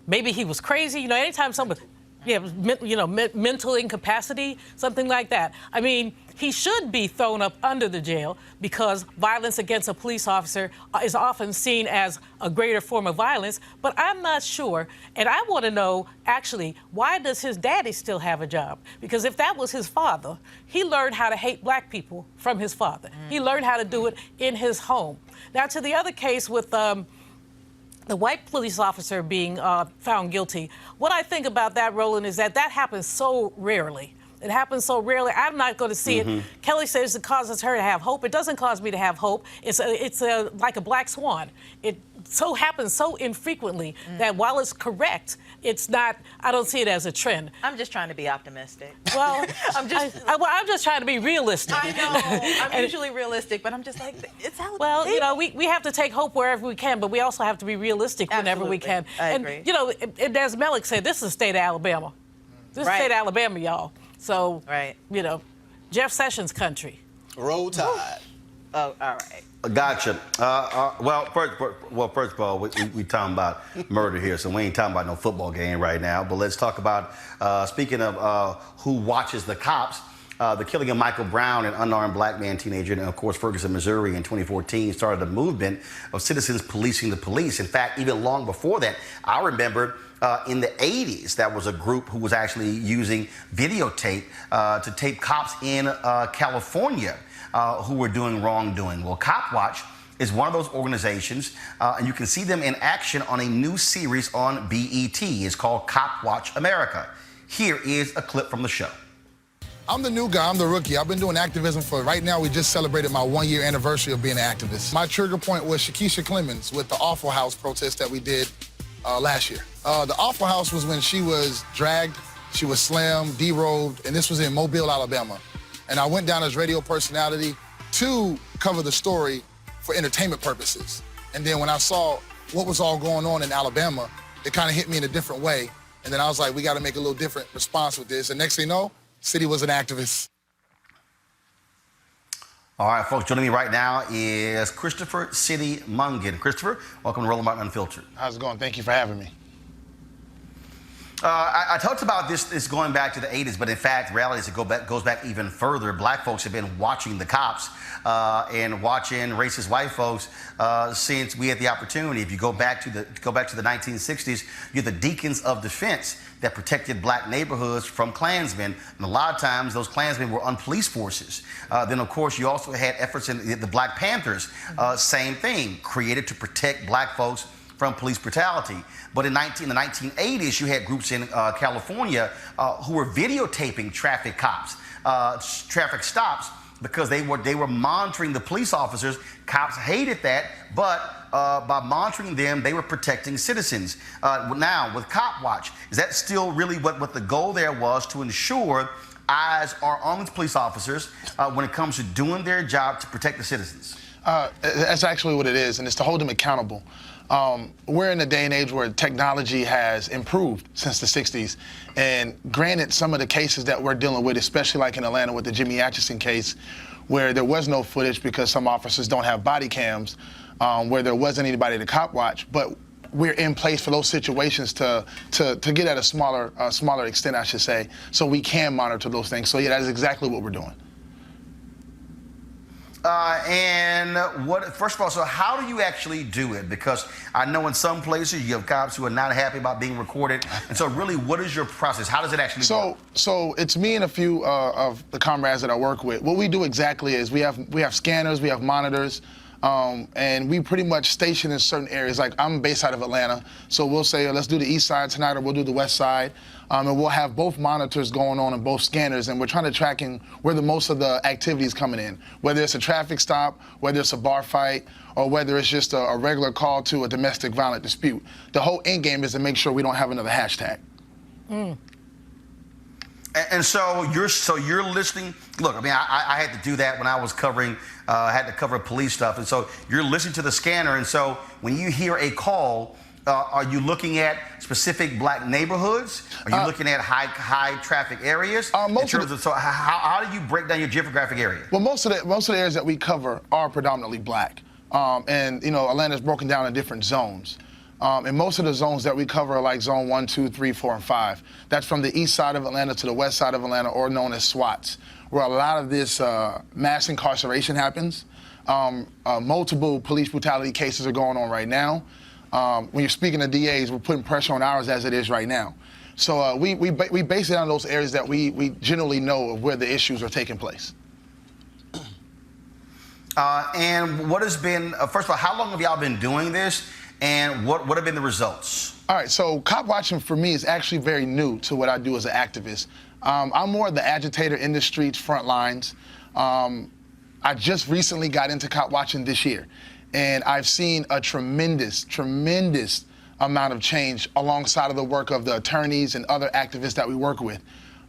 Maybe he was crazy. Anytime somebody, mental incapacity, something like that. I mean, he should be thrown up under the jail because violence against a police officer is often seen as a greater form of violence. But I'm not sure, and I want to know, actually, why does his daddy still have a job? Because if that was his father, he learned how to hate black people from his father. He learned how to do it in his home. Now, to the other case with the white police officer being found guilty, what I think about that, Roland, is that happens so rarely. It happens so rarely. I'm not going to see it. Kelly says it causes her to have hope. It doesn't cause me to have hope. It's like a black swan. It so happens so infrequently that while it's correct, it's not. I don't see it as a trend. I'm just trying to be optimistic. Well, I'm just trying to be realistic. I know. I'm usually realistic, but I'm just like, it's out there. Well, we have to take hope wherever we can, but we also have to be realistic whenever we can. I agree. And as Malik said, this is the state of Alabama. This is the state of Alabama, y'all. So, Jeff Sessions country. Roll Tide. Oh, all right. Gotcha. First of all, we talking about murder here, so we ain't talking about no football game right now. But let's talk about, speaking of who watches the cops, the killing of Michael Brown, an unarmed black man teenager, and of course Ferguson, Missouri in 2014 started a movement of citizens policing the police. In fact, even long before that, I remember in the 80s, that was a group who was actually using videotape to tape cops in California who were doing wrongdoing. Well, Copwatch is one of those organizations, and you can see them in action on a new series on BET. It's called Copwatch America. Here is a clip from the show. I'm the new guy, I'm the rookie. I've been doing activism for, right now we just celebrated my 1-year anniversary of being an activist. My trigger point was Shakisha Clemens with the Awful House protest that we did last year. The Awful House was when she was dragged, she was slammed, derobed, and this was in Mobile, Alabama. And I went down as radio personality to cover the story for entertainment purposes. And then when I saw what was all going on in Alabama, it kind of hit me in a different way. And then I was like, we got to make a little different response with this. And next thing you know, City was an activist. All right, folks, joining me right now is Christopher City Mungan. Christopher, welcome to Roland Martin Unfiltered. How's it going? Thank you for having me. I talked about this going back to the 80s, but in fact, reality is it goes back even further. Black folks have been watching the cops and watching racist white folks since we had the opportunity. If you go back to the 1960s, you're the deacons of defense that protected black neighborhoods from Klansmen, and a lot of times those Klansmen were on police forces. Then, of course, you also had efforts in the Black Panthers, same thing, created to protect black folks from police brutality. But in the 1980s, you had groups in California who were videotaping traffic stops, because they were monitoring the police officers. Cops hated that, but by monitoring them, they were protecting citizens. Now, with Copwatch, is that still really what the goal there was, to ensure eyes are on these police officers when it comes to doing their job to protect the citizens? That's actually what it is, and it's to hold them accountable. We're in a day and age where technology has improved since the 60s. And granted, some of the cases that we're dealing with, especially like in Atlanta with the Jimmy Atchison case, where there was no footage because some officers don't have body cams, where there wasn't anybody to cop watch. But we're in place for those situations to get at a smaller extent, I should say, so we can monitor those things. So yeah, that is exactly what we're doing. First of all, so how do you actually do it? Because I know in some places you have cops who are not happy about being recorded. And so really, what is your process? How does it actually work? So it's me and a few of the comrades that I work with. What we do exactly is we have scanners, we have monitors, and we pretty much station in certain areas. Like I'm based out of Atlanta, so we'll say, let's do the east side tonight or we'll do the west side. And we'll have both monitors going on and both scanners, and we're trying to tracking where the most of the activity is coming in, whether it's a traffic stop, whether it's a bar fight, or whether it's just a regular call to a domestic violent dispute. The whole end game is to make sure we don't have another hashtag. And so you're listening. Look, I mean, I had to do that when I was covering, had to cover police stuff. And so you're listening to the scanner. And so when you hear a call, are you looking at specific black neighborhoods? Are you looking at high traffic areas? How do you break down your geographic area? Well, most of the areas that we cover are predominantly black. And, you know, Atlanta's broken down in different zones. And most of the zones that we cover are like zone 1, 2, 3, 4, and 5. That's from the east side of Atlanta to the west side of Atlanta, or known as SWATs, where a lot of this mass incarceration happens. Multiple police brutality cases are going on right now. When you're speaking to DAs, we're putting pressure on ours as it is right now. So we base it on those areas that we generally know of where the issues are taking place. And what has been, first of all, how long have y'all been doing this? And what have been the results? All right, so cop watching for me is actually very new to what I do as an activist. I'm more of the agitator in the streets, front lines. I just recently got into cop watching this year, and I've seen a tremendous amount of change alongside of the work of the attorneys and other activists that we work with.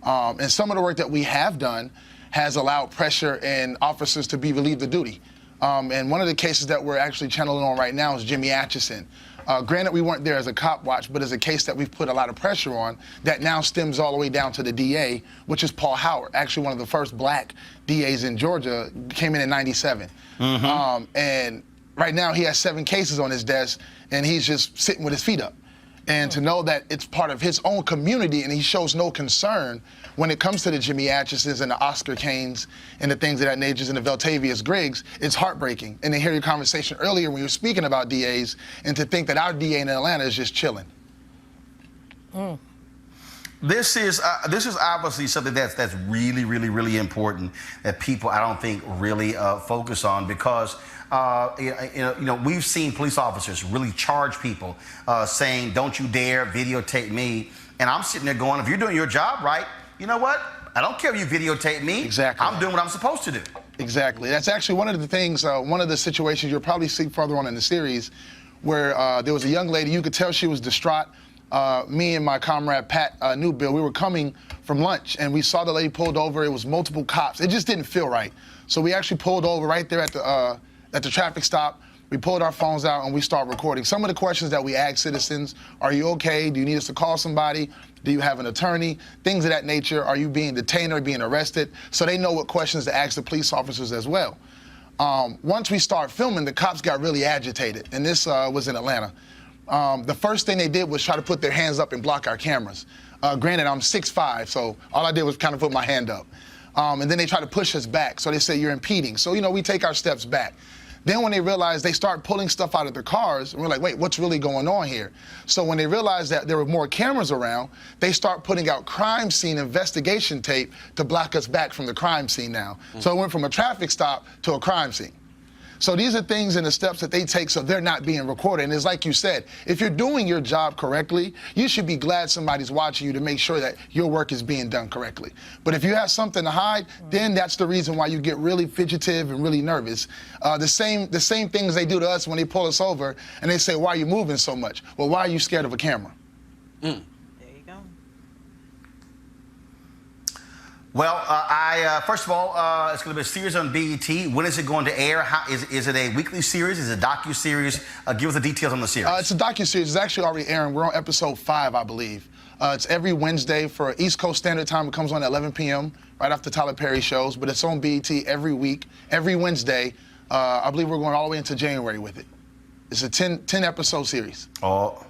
And some of the work that we have done has allowed pressure and officers to be relieved of duty. And one of the cases that we're actually channeling on right now is Jimmy Atchison. Granted, we weren't there as a cop watch, but as a case that we've put a lot of pressure on that now stems all the way down to the DA, which is Paul Howard, actually one of the first black DAs in Georgia, came in '97. And right now he has 7 cases on his desk, and he's just sitting with his feet up. And to know that it's part of his own community and he shows no concern when it comes to the Jimmy Atchisons and the Oscar Canes and the things of that nature and the Veltavius Griggs, it's heartbreaking. And to hear your conversation earlier when you were speaking about DAs and to think that our DA in Atlanta is just chilling. This is obviously something that's really important that people, I don't think, really focus on, because we've seen police officers really charge people saying, "Don't you dare videotape me." And I'm sitting there going, if you're doing your job right, you know what? I don't care if you videotape me. Exactly. I'm doing what I'm supposed to do. Exactly. That's actually one of the things, one of the situations you'll probably see further on in the series, where there was a young lady, you could tell she was distraught. Me and my comrade Pat Newbill, we were coming from lunch, and we saw the lady pulled over. It was multiple cops. It just didn't feel right. So we actually pulled over right there at the traffic stop. We pulled our phones out and we started recording. Some of the questions that we ask citizens: are you okay? Do you need us to call somebody? Do you have an attorney? Things of that nature. Are you being detained or being arrested? So they know what questions to ask the police officers as well. Once we started filming, the cops got really agitated, and this was in Atlanta. The first thing they did was try to put their hands up and block our cameras. Granted, I'm 6'5", so all I did was kind of put my hand up. And then they tried to push us back. So they say, "You're impeding." So, we take our steps back. Then when they realize, they start pulling stuff out of their cars, and we're like, wait, what's really going on here? So when they realized that there were more cameras around, they start putting out crime scene investigation tape to block us back from the crime scene now. So it went from a traffic stop to a crime scene. So these are things and the steps that they take so they're not being recorded. And it's like you said, if you're doing your job correctly, you should be glad somebody's watching you to make sure that your work is being done correctly. But if you have something to hide, then that's the reason why you get really fidgetive and really nervous. The same things they do to us when they pull us over and they say, "Why are you moving so much?" Well, why are you scared of a camera? Well, first of all, it's going to be a series on BET. When is it going to air? Is it a weekly series? Is it a docu-series? Give us the details on the series. It's a docu-series. It's actually already airing. We're on episode 5, I believe. It's every Wednesday for East Coast Standard Time. It comes on at 11 p.m. right after Tyler Perry shows. But it's on BET every week, every Wednesday. I believe we're going all the way into January with it. It's a 10 episode series. Oh.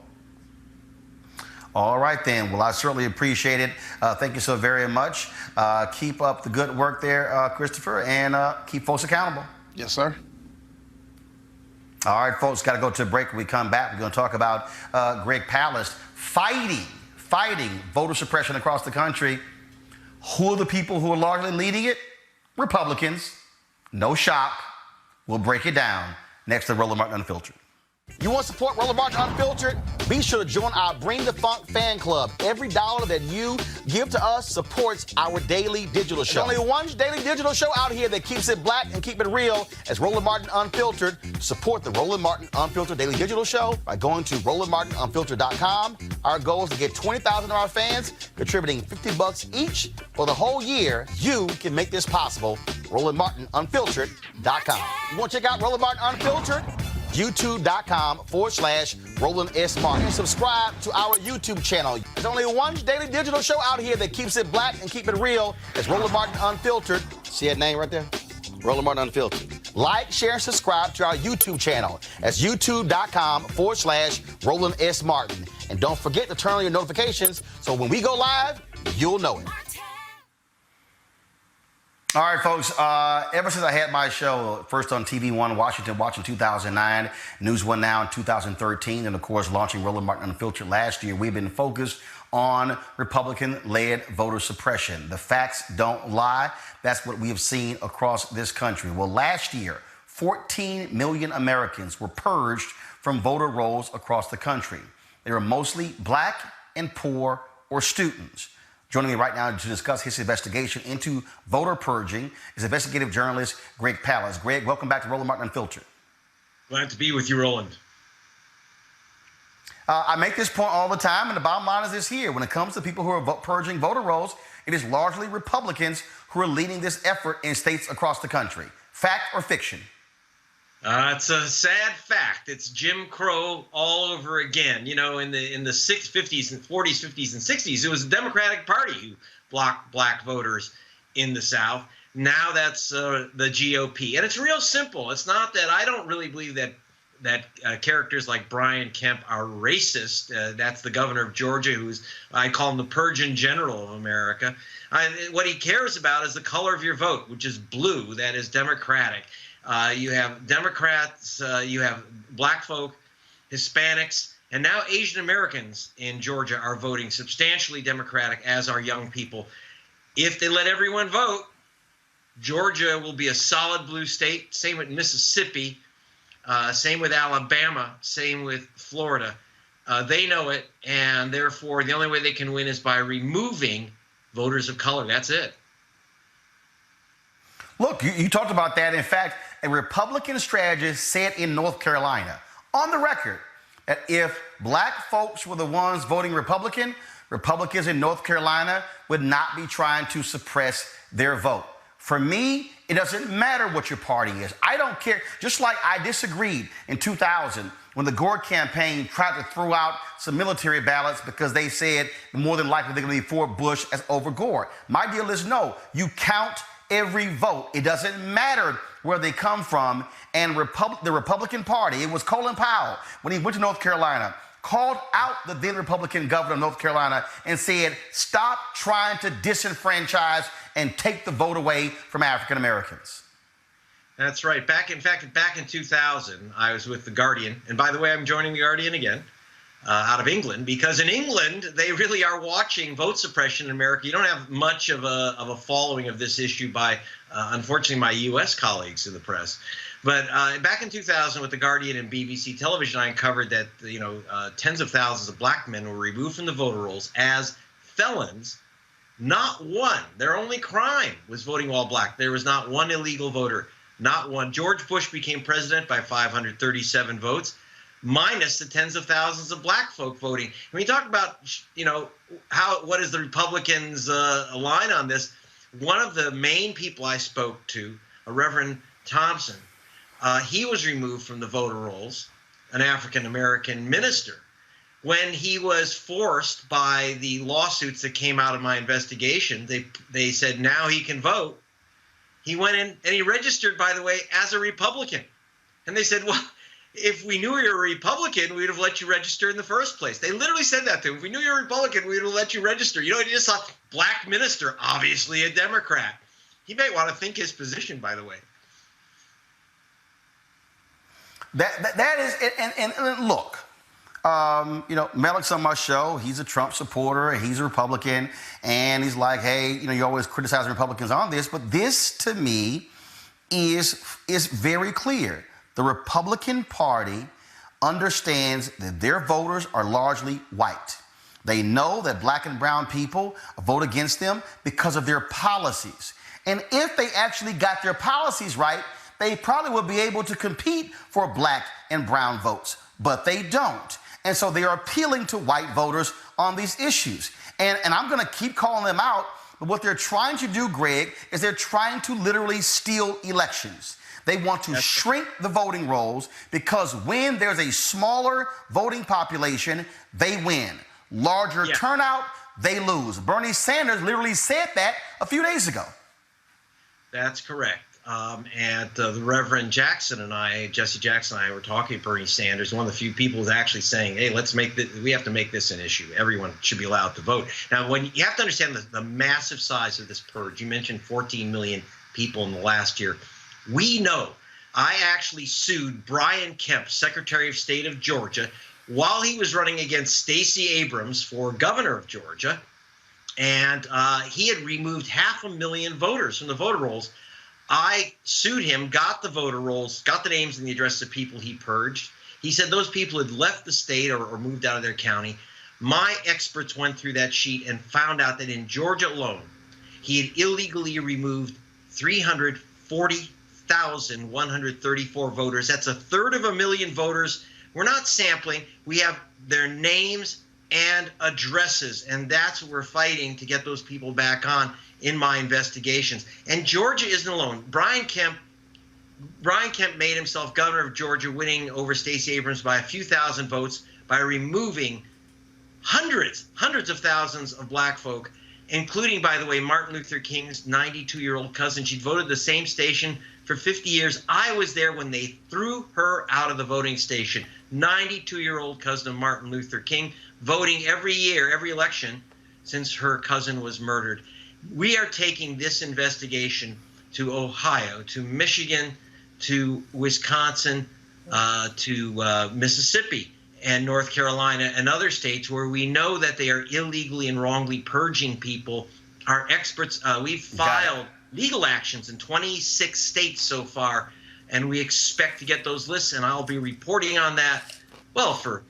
All right, then. Well, I certainly appreciate it. Thank you so very much. Keep up the good work there, Christopher, and keep folks accountable. Yes, sir. All right, folks, got to go to a break. When we come back, we're going to talk about Greg Palast fighting voter suppression across the country. Who are the people who are largely leading it? Republicans. No shock. We'll break it down next to Roland Martin Unfiltered. You want to support Roland Martin Unfiltered? Be sure to join our Bring the Funk fan club. Every dollar that you give to us supports our daily digital show. There's only one daily digital show out here that keeps it black and keep it real as Roland Martin Unfiltered. Support the Roland Martin Unfiltered daily digital show by going to RolandMartinUnfiltered.com. Our goal is to get 20,000 of our fans contributing $50 each for the whole year. You can make this possible. RolandMartinUnfiltered.com. You want to check out Roland Martin Unfiltered? YouTube.com/Roland S. Martin. And subscribe to our YouTube channel. There's only one daily digital show out here that keeps it black and keep it real. It's Roland Martin Unfiltered. See that name right there? Roland Martin Unfiltered. Like, share, and subscribe to our YouTube channel. That's YouTube.com/Roland S. Martin. And don't forget to turn on your notifications so when we go live, you'll know it. All right, folks, ever since I had my show first on TV One Washington Watch in 2009, News One Now in 2013, and of course launching Roland Martin Unfiltered last year, we've been focused on Republican-led voter suppression. The facts don't lie. That's what we have seen across this country. Well, last year, 14 million Americans were purged from voter rolls across the country. They were mostly black and poor or students. Joining me right now to discuss his investigation into voter purging is investigative journalist Greg Palast. Greg, welcome back to Roland Martin Unfiltered. Glad to be with you, Roland. I make this point all the time, and the bottom line is this here. When it comes to people who are purging voter rolls, it is largely Republicans who are leading this effort in states across the country. Fact or fiction? It's a sad fact. It's Jim Crow all over again. You know, in the 50s and 40s, 50s, and 60s, it was the Democratic Party who blocked black voters in the South. Now that's the GOP. And it's real simple. It's not that I don't really believe that characters like Brian Kemp are racist. That's the governor of Georgia, who's, I call him the Purgeon General of America. What he cares about is the color of your vote, which is blue. That is Democratic. You have Democrats, you have black folk, Hispanics, and now Asian Americans in Georgia are voting substantially Democratic, as are young people. If they let everyone vote, Georgia will be a solid blue state. Same with Mississippi, same with Alabama, same with Florida. They know it, and therefore the only way they can win is by removing voters of color. That's it. Look, you talked about that. In fact, a Republican strategist said in North Carolina, on the record, that if black folks were the ones voting Republican, Republicans in North Carolina would not be trying to suppress their vote. For me, it doesn't matter what your party is. I don't care. Just like I disagreed in 2000 when the Gore campaign tried to throw out some military ballots because they said more than likely they're going to be for Bush as over Gore. My deal is no, you count every vote. It doesn't matter where they come from. And the Republican Party, it was Colin Powell, when he went to North Carolina, called out the then Republican governor of North Carolina and said, stop trying to disenfranchise and take the vote away from African Americans. That's right. Back in 2000, I was with The Guardian. And by the way, I'm joining The Guardian again out of England, because in England, they really are watching vote suppression in America. You don't have much of a following of this issue by, unfortunately, my U.S. colleagues in the press. But back in 2000 with The Guardian and BBC Television, I uncovered that, tens of thousands of black men were removed from the voter rolls as felons. Not one. Their only crime was voting all black. There was not one illegal voter. Not one. George Bush became president by 537 votes, minus the tens of thousands of black folk voting. When you talk about, what is the Republicans' line on this? One of the main people I spoke to, a Reverend Thompson, he was removed from the voter rolls, an African-American minister, when he was forced by the lawsuits that came out of my investigation. They said now he can vote. He went in and he registered, by the way, as a Republican. And they said, well, if we knew you were a Republican, we'd have let you register in the first place. They literally said that to him. If we knew you were a Republican, we'd have let you register. You know, he just saw black minister, obviously a Democrat. He may want to think his position, by the way. That is, and look, you know, Malik's on my show. He's a Trump supporter. He's a Republican. And he's like, hey, you know, you always criticize Republicans on this. But this, to me, is very clear. The Republican Party understands that their voters are largely white. They know that black and brown people vote against them because of their policies. And if they actually got their policies right, they probably would be able to compete for black and brown votes. But they don't. And so they are appealing to white voters on these issues. And I'm going to keep calling them out. But what they're trying to do, Greg, is they're trying to literally steal elections. They want to shrink the voting rolls because when there's a smaller voting population, they win. Larger turnout, they lose. Bernie Sanders literally said that a few days ago. That's correct. And the Reverend Jackson and I, Jesse Jackson and I, were talking to Bernie Sanders, one of the few people who's actually saying, hey, we have to make this an issue. Everyone should be allowed to vote. Now, when you have to understand the massive size of this purge. You mentioned 14 million people in the last year. We know. I actually sued Brian Kemp, Secretary of State of Georgia, while he was running against Stacey Abrams for governor of Georgia. And he had removed 500,000 voters from the voter rolls. I sued him, got the voter rolls, got the names and the addresses of people he purged. He said those people had left the state or moved out of their county. My experts went through that sheet and found out that in Georgia alone, he had illegally removed 340,134 voters. That's 1/3 voters. We're not sampling. We have their names and addresses, and that's what we're fighting to get those people back on in my investigations. And Georgia isn't alone. Brian Kemp made himself governor of Georgia, winning over Stacey Abrams by a few thousand votes by removing hundreds of thousands of black folk, including, by the way, Martin Luther King's 92-year-old cousin. She'd voted the same station for 50 years. I was there when they threw her out of the voting station. 92-year-old cousin of Martin Luther King, voting every year, every election, since her cousin was murdered. We are taking this investigation to Ohio, to Michigan, to Wisconsin, to Mississippi and North Carolina and other states where we know that they are illegally and wrongly purging people. Our experts, we've filed legal actions in 26 states so far, and we expect to get those lists, and I'll be reporting on that, well, for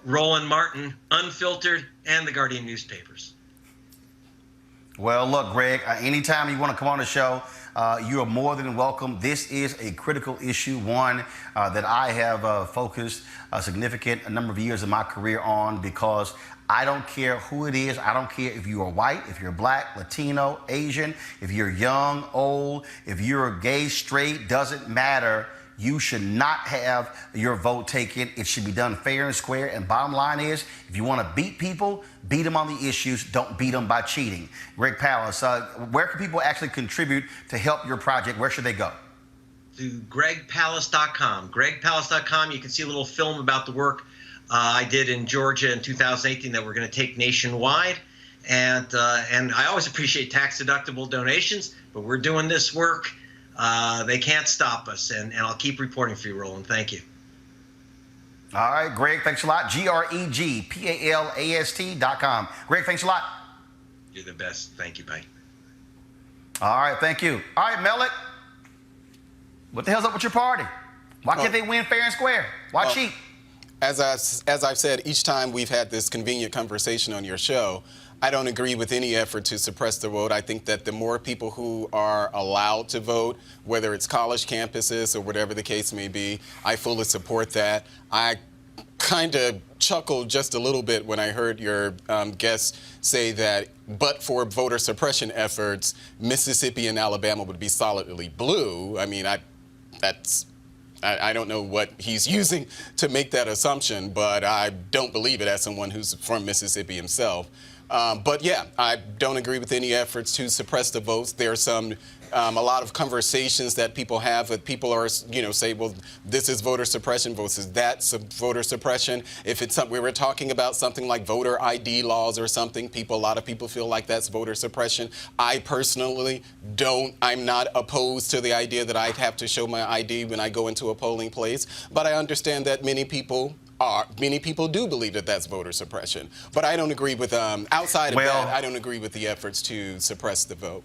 Roland Martin, Unfiltered, and the Guardian newspapers. Well, look, Greg, anytime you want to come on the show, you are more than welcome. This is a critical issue, one that I have focused a significant number of years of my career on, because I don't care who it is. I don't care if you are white, if you're black, Latino, Asian, if you're young, old, if you're gay, straight, doesn't matter. You should not have your vote taken. It should be done fair and square. And bottom line is, if you want to beat people, beat them on the issues. Don't beat them by cheating. Greg Palast, where can people actually contribute to help your project? Where should they go? To gregpalast.com. Gregpalast.com. You can see a little film about the work I did in Georgia in 2018 that we're going to take nationwide. And I always appreciate tax-deductible donations, but we're doing this work. They can't stop us, and I'll keep reporting for you, Roland. Thank you. All right, Greg, thanks a lot. GREGPALAST.com. Greg, thanks a lot. You're the best. Thank you. Bye. All right, thank you. All right, Melik, what the hell's up with your party? Why can't they win fair and square? Why cheat? As I've said, each time we've had this convenient conversation on your show, I don't agree with any effort to suppress the vote. I think that the more people who are allowed to vote, whether it's college campuses or whatever the case may be, I fully support that. I kind of chuckled just a little bit when I heard your guest say that but for voter suppression efforts, Mississippi and Alabama would be solidly blue. I mean, I don't know what he's using to make that assumption, but I don't believe it as someone who's from Mississippi himself. But yeah, I don't agree with any efforts to suppress the votes. There are a lot of conversations that people have with people are, say, well, this is voter suppression versus that's voter suppression. If it's something we were talking about something like voter ID laws or something, a lot of people feel like that's voter suppression. I personally I'm not opposed to the idea that I'd have to show my ID when I go into a polling place, but I understand that many people do believe that that's voter suppression. But I don't agree with, outside of that, I don't agree with the efforts to suppress the vote.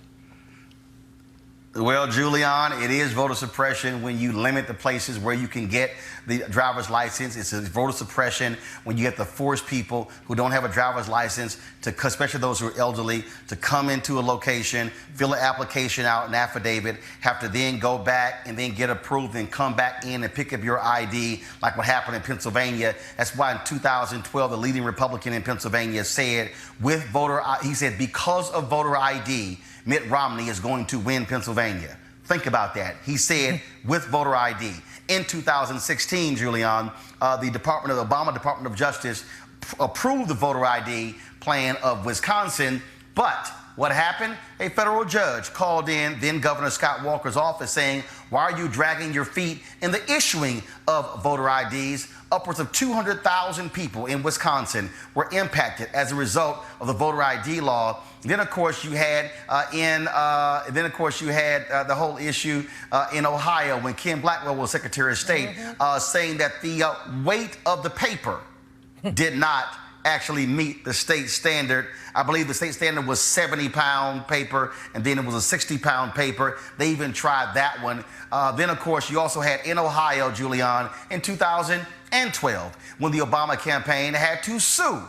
Well, Julian, it is voter suppression when you limit the places where you can get the driver's license. It's a voter suppression when you have to force people who don't have a driver's license, especially those who are elderly, to come into a location, fill an application out, an affidavit, have to then go back and then get approved and come back in and pick up your ID, like what happened in Pennsylvania. That's why in 2012, the leading Republican in Pennsylvania said, he said, because of voter ID, Mitt Romney is going to win Pennsylvania. Think about that. He said with voter ID. In 2016, Julian, the Obama Department of Justice approved the voter ID plan of Wisconsin, but what happened? A federal judge called in then Governor Scott Walker's office saying, why are you dragging your feet in the issuing of voter IDs? Upwards of 200,000 people in Wisconsin were impacted as a result of the voter ID law. Then, of course, you had the whole issue in Ohio when Ken Blackwell was Secretary of State, saying that the weight of the paper did not actually meet the state standard. I believe the state standard was 70-pound paper, and then it was a 60-pound paper. They even tried that one. Then, of course, you also had in Ohio, Julian, in 2012, when the Obama campaign had to sue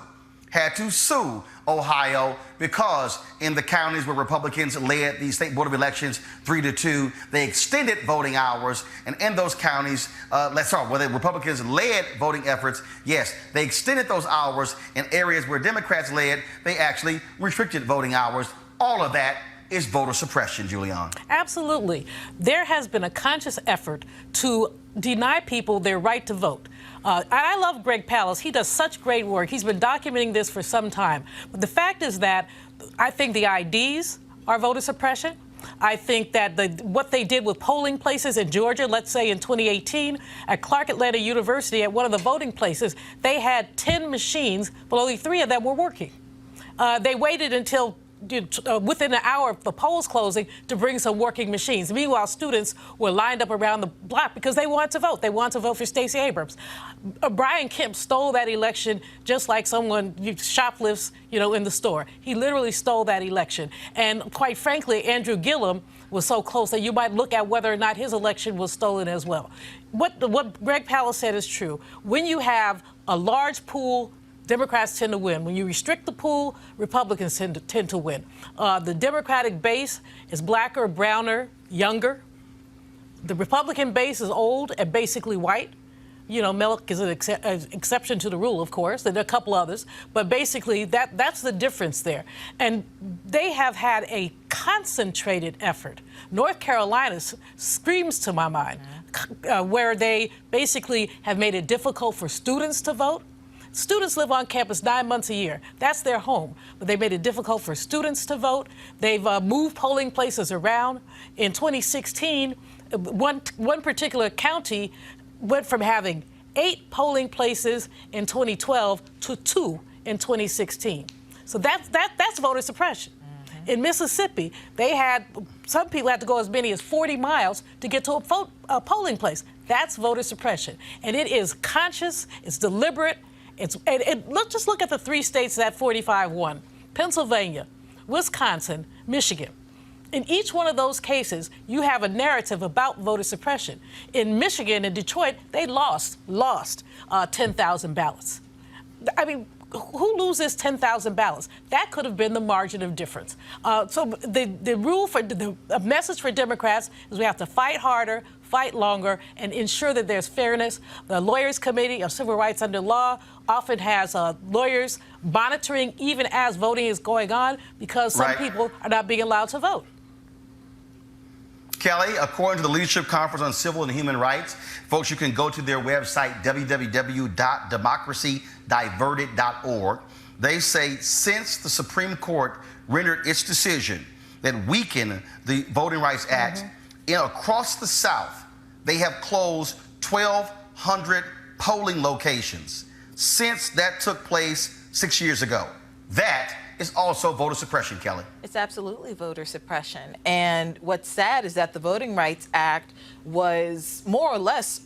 Ohio because in the counties where Republicans led the state board of elections 3-2, they extended voting hours. And in those counties, where the Republicans led voting efforts, yes, they extended those hours. In areas where Democrats led, they actually restricted voting hours. All of that is voter suppression, Julian. Absolutely. There has been a conscious effort to deny people their right to vote. I love Greg Palast. He does such great work. He's been documenting this for some time. But the fact is that I think the IDs are voter suppression. I think that what they did with polling places in Georgia, let's say in 2018, at Clark Atlanta University, at one of the voting places, they had 10 machines, but only 3 of them were working. They waited until within an hour of the polls closing to bring some working machines. Meanwhile, students were lined up around the block because they wanted to vote. They wanted to vote for Stacey Abrams. Brian Kemp stole that election just like someone shoplifts, in the store. He literally stole that election. And quite frankly, Andrew Gillum was so close that you might look at whether or not his election was stolen as well. What Greg Palast said is true. When you have a large pool, Democrats tend to win. When you restrict the pool, Republicans tend to win. The Democratic base is blacker, browner, younger. The Republican base is old and basically white. Melk is an exception to the rule, of course. There are a couple others. But basically, that's the difference there. And they have had a concentrated effort. North Carolina screams to my mind, where they basically have made it difficult for students to vote. Students live on campus 9 months a year. That's their home. But they made it difficult for students to vote. They've moved polling places around. In 2016, one particular county went from having 8 polling places in 2012 to 2 in 2016. So that's voter suppression. In Mississippi, some people had to go as many as 40 miles to get to a polling place. That's voter suppression. And it is conscious, it's deliberate. Let's just look at the 3 states that 45 won: Pennsylvania, Wisconsin, Michigan. In each one of those cases, you have a narrative about voter suppression. In Michigan and Detroit, they lost 10,000 ballots. I mean, who loses 10,000 ballots? That could have been the margin of difference. So the message for Democrats is we have to fight harder, fight longer, and ensure that there's fairness. The Lawyers Committee of Civil Rights Under Law often has lawyers monitoring even as voting is going on because some people are not being allowed to vote. Kelly, according to the Leadership Conference on Civil and Human Rights, folks, you can go to their website, www.democracydiverted.org. They say since the Supreme Court rendered its decision that weakened the Voting Rights Act across the South, they have closed 1,200 polling locations since that took place 6 years ago. That is also voter suppression, Kelly. It's absolutely voter suppression. And what's sad is that the Voting Rights Act was more or less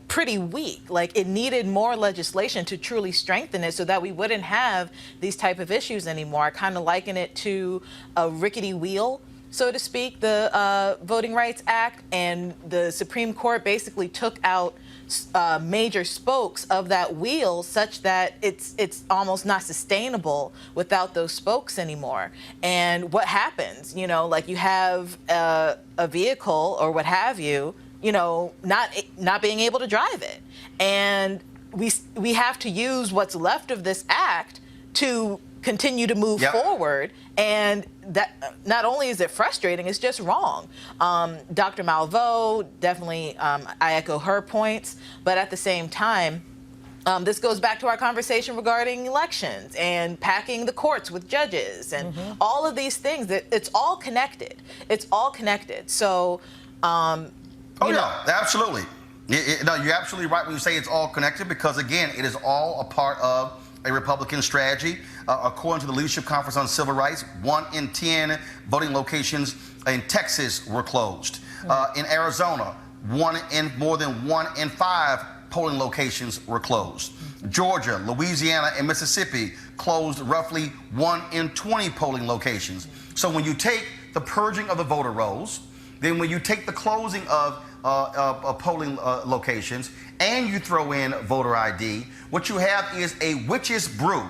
pretty weak. Like, it needed more legislation to truly strengthen it so that we wouldn't have these type of issues anymore. I kind of liken it to a rickety wheel, so to speak, the Voting Rights Act, and the Supreme Court basically took out major spokes of that wheel such that it's almost not sustainable without those spokes anymore. And what happens, you know, like you have a vehicle or what have you, you know, not being able to drive it. And we have to use what's left of this act to continue to move forward. And that not only is it frustrating, it's just wrong. Dr. Malveaux, definitely, I echo her points, but at the same time, this goes back to our conversation regarding elections and packing the courts with judges and all of these things. It's all connected. It's all connected. So, absolutely. No, you're absolutely right when you say it's all connected, because again, it is all a part of a Republican strategy. According to the Leadership Conference on Civil Rights, 1 in 10 voting locations in Texas were closed. In Arizona, more than 1 in 5 polling locations were closed. Georgia, Louisiana, and Mississippi closed roughly 1 in 20 polling locations. So when you take the purging of the voter rolls, then when you take the closing of polling locations, and you throw in voter ID, what you have is a witch's brew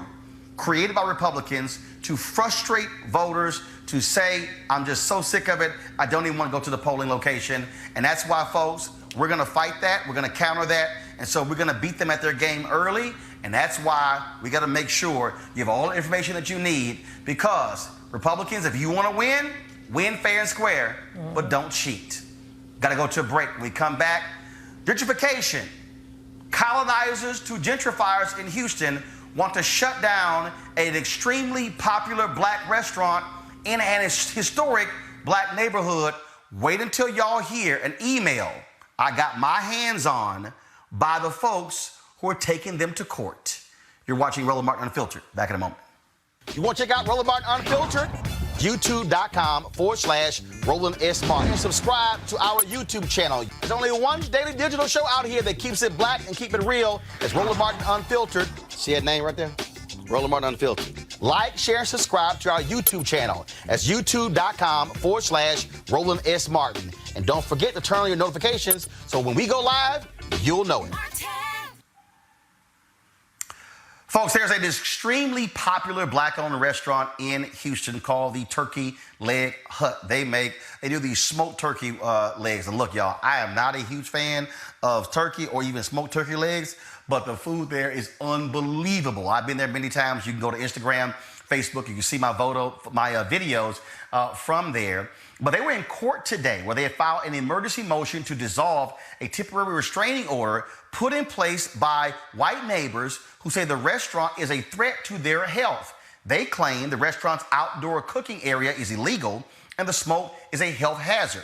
created by Republicans to frustrate voters, to say, I'm just so sick of it, I don't even want to go to the polling location. And that's why, folks, we're going to fight that, we're going to counter that, and so we're going to beat them at their game early. And that's why we got to make sure you have all the information that you need, because Republicans, if you want to win fair and square, but don't cheat. Got to go to a break. When we come back, gentrification. Colonizers to gentrifiers in Houston want to shut down an extremely popular black restaurant in an historic black neighborhood. Wait until y'all hear an email I got my hands on by the folks who are taking them to court. You're watching Roland Martin Unfiltered. Back in a moment. You want to check out Roland Martin Unfiltered? YouTube.com/Roland S. Martin. Subscribe to our YouTube channel. There's only one daily digital show out here that keeps it black and keep it real. It's Roland Martin Unfiltered. See that name right there? Roland Martin Unfiltered. Like, share, and subscribe to our YouTube channel. That's YouTube.com/Roland S. Martin. And don't forget to turn on your notifications so when we go live, you'll know it. Folks, there's an extremely popular black-owned restaurant in Houston called the Turkey Leg Hut. They do these smoked turkey legs. And look, y'all, I am not a huge fan of turkey or even smoked turkey legs, but the food there is unbelievable. I've been there many times. You can go to Instagram, Facebook. You can see my videos from there. But they were in court today where they had filed an emergency motion to dissolve a temporary restraining order put in place by white neighbors who say the restaurant is a threat to their health. They claim the restaurant's outdoor cooking area is illegal and the smoke is a health hazard.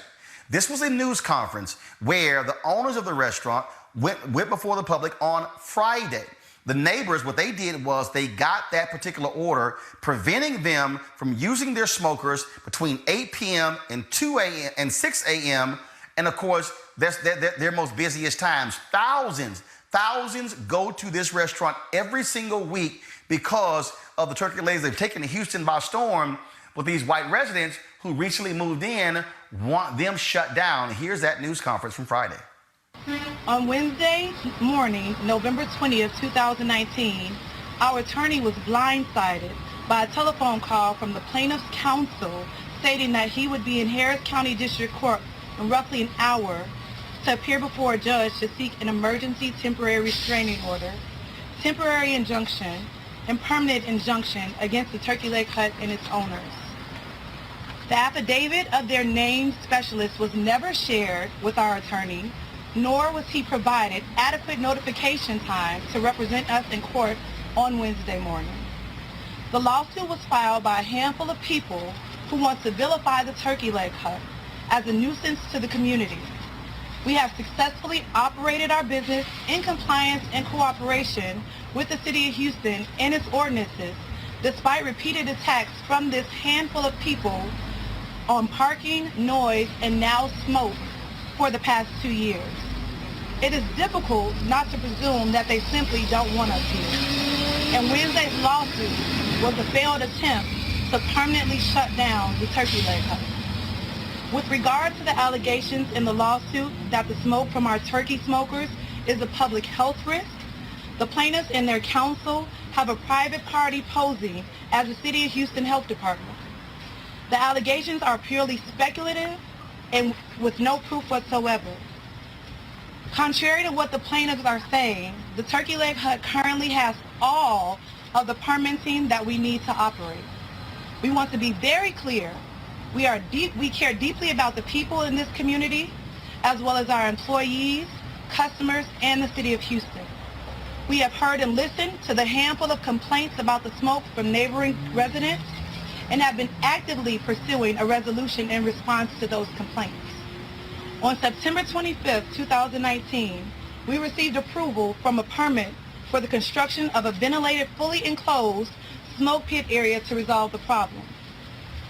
This was a news conference where the owners of the restaurant went before the public on Friday. The neighbors, what they did was they got that particular order preventing them from using their smokers between 8 p.m. and 2 a.m. and 6 a.m. And of course, that's their most busiest times. Thousands go to this restaurant every single week because of the turkey legs. They've taken Houston by storm with these white residents who recently moved in, want them shut down. Here's that news conference from Friday. On Wednesday morning, November 20th, 2019, our attorney was blindsided by a telephone call from the plaintiff's counsel stating that he would be in Harris County District Court in roughly an hour to appear before a judge to seek an emergency temporary restraining order, temporary injunction, and permanent injunction against the Turkey Leg Hut and its owners. The affidavit of their named specialist was never shared with our attorney, nor was he provided adequate notification time to represent us in court on Wednesday morning. The lawsuit was filed by a handful of people who want to vilify the turkey leg hut as a nuisance to the community. We have successfully operated our business in compliance and cooperation with the City of Houston and its ordinances, despite repeated attacks from this handful of people on parking, noise, and now smoke for the past 2 years. It is difficult not to presume that they simply don't want us here. And Wednesday's lawsuit was a failed attempt to permanently shut down the turkey leg hut. With regard to the allegations in the lawsuit that the smoke from our turkey smokers is a public health risk, the plaintiffs and their counsel have a private party posing as the City of Houston Health Department. The allegations are purely speculative and with no proof whatsoever. Contrary to what the plaintiffs are saying, the turkey leg hut currently has all of the permitting that we need to operate. We want to be very clear. We care deeply about the people in this community, as well as our employees, customers, and the City of Houston. We have heard and listened to the handful of complaints about the smoke from neighboring residents and have been actively pursuing a resolution in response to those complaints. On September 25th, 2019, we received approval from a permit for the construction of a ventilated, fully enclosed smoke pit area to resolve the problem.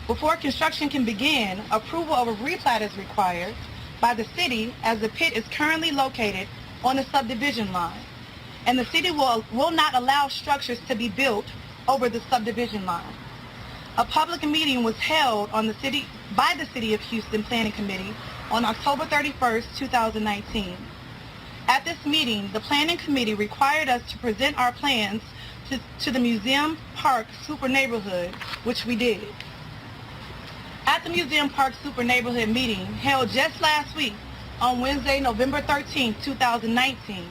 Before construction can begin, approval of a replat is required by the city, as the pit is currently located on the subdivision line, and the city will not allow structures to be built over the subdivision line. A public meeting was held by the City of Houston Planning Committee on October 31st, 2019. At this meeting, the Planning Committee required us to present our plans to the Museum Park Super Neighborhood, which we did. At the Museum Park Super Neighborhood meeting held just last week on Wednesday, November 13, 2019,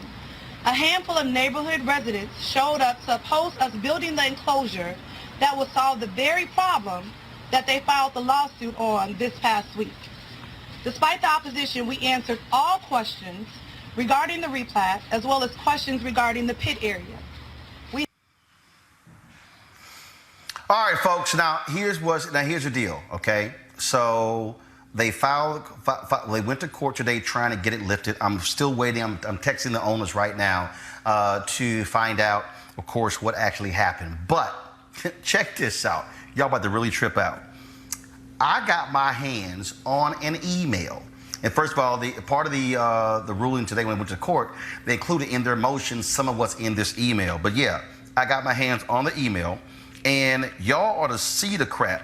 a handful of neighborhood residents showed up to oppose us building the enclosure that will solve the very problem that they filed the lawsuit on this past week. Despite the opposition, we answered all questions regarding the replat, as well as questions regarding the pit area. All right, folks. Now here's the deal. Okay, so they they went to court today trying to get it lifted. I'm still waiting. I'm texting the owners right now to find out, of course, what actually happened. But check this out. Y'all about to really trip out. I got my hands on an email. And first of all, part of the ruling today when we went to court, they included in their motion some of what's in this email. But yeah, I got my hands on the email. And y'all ought to see the crap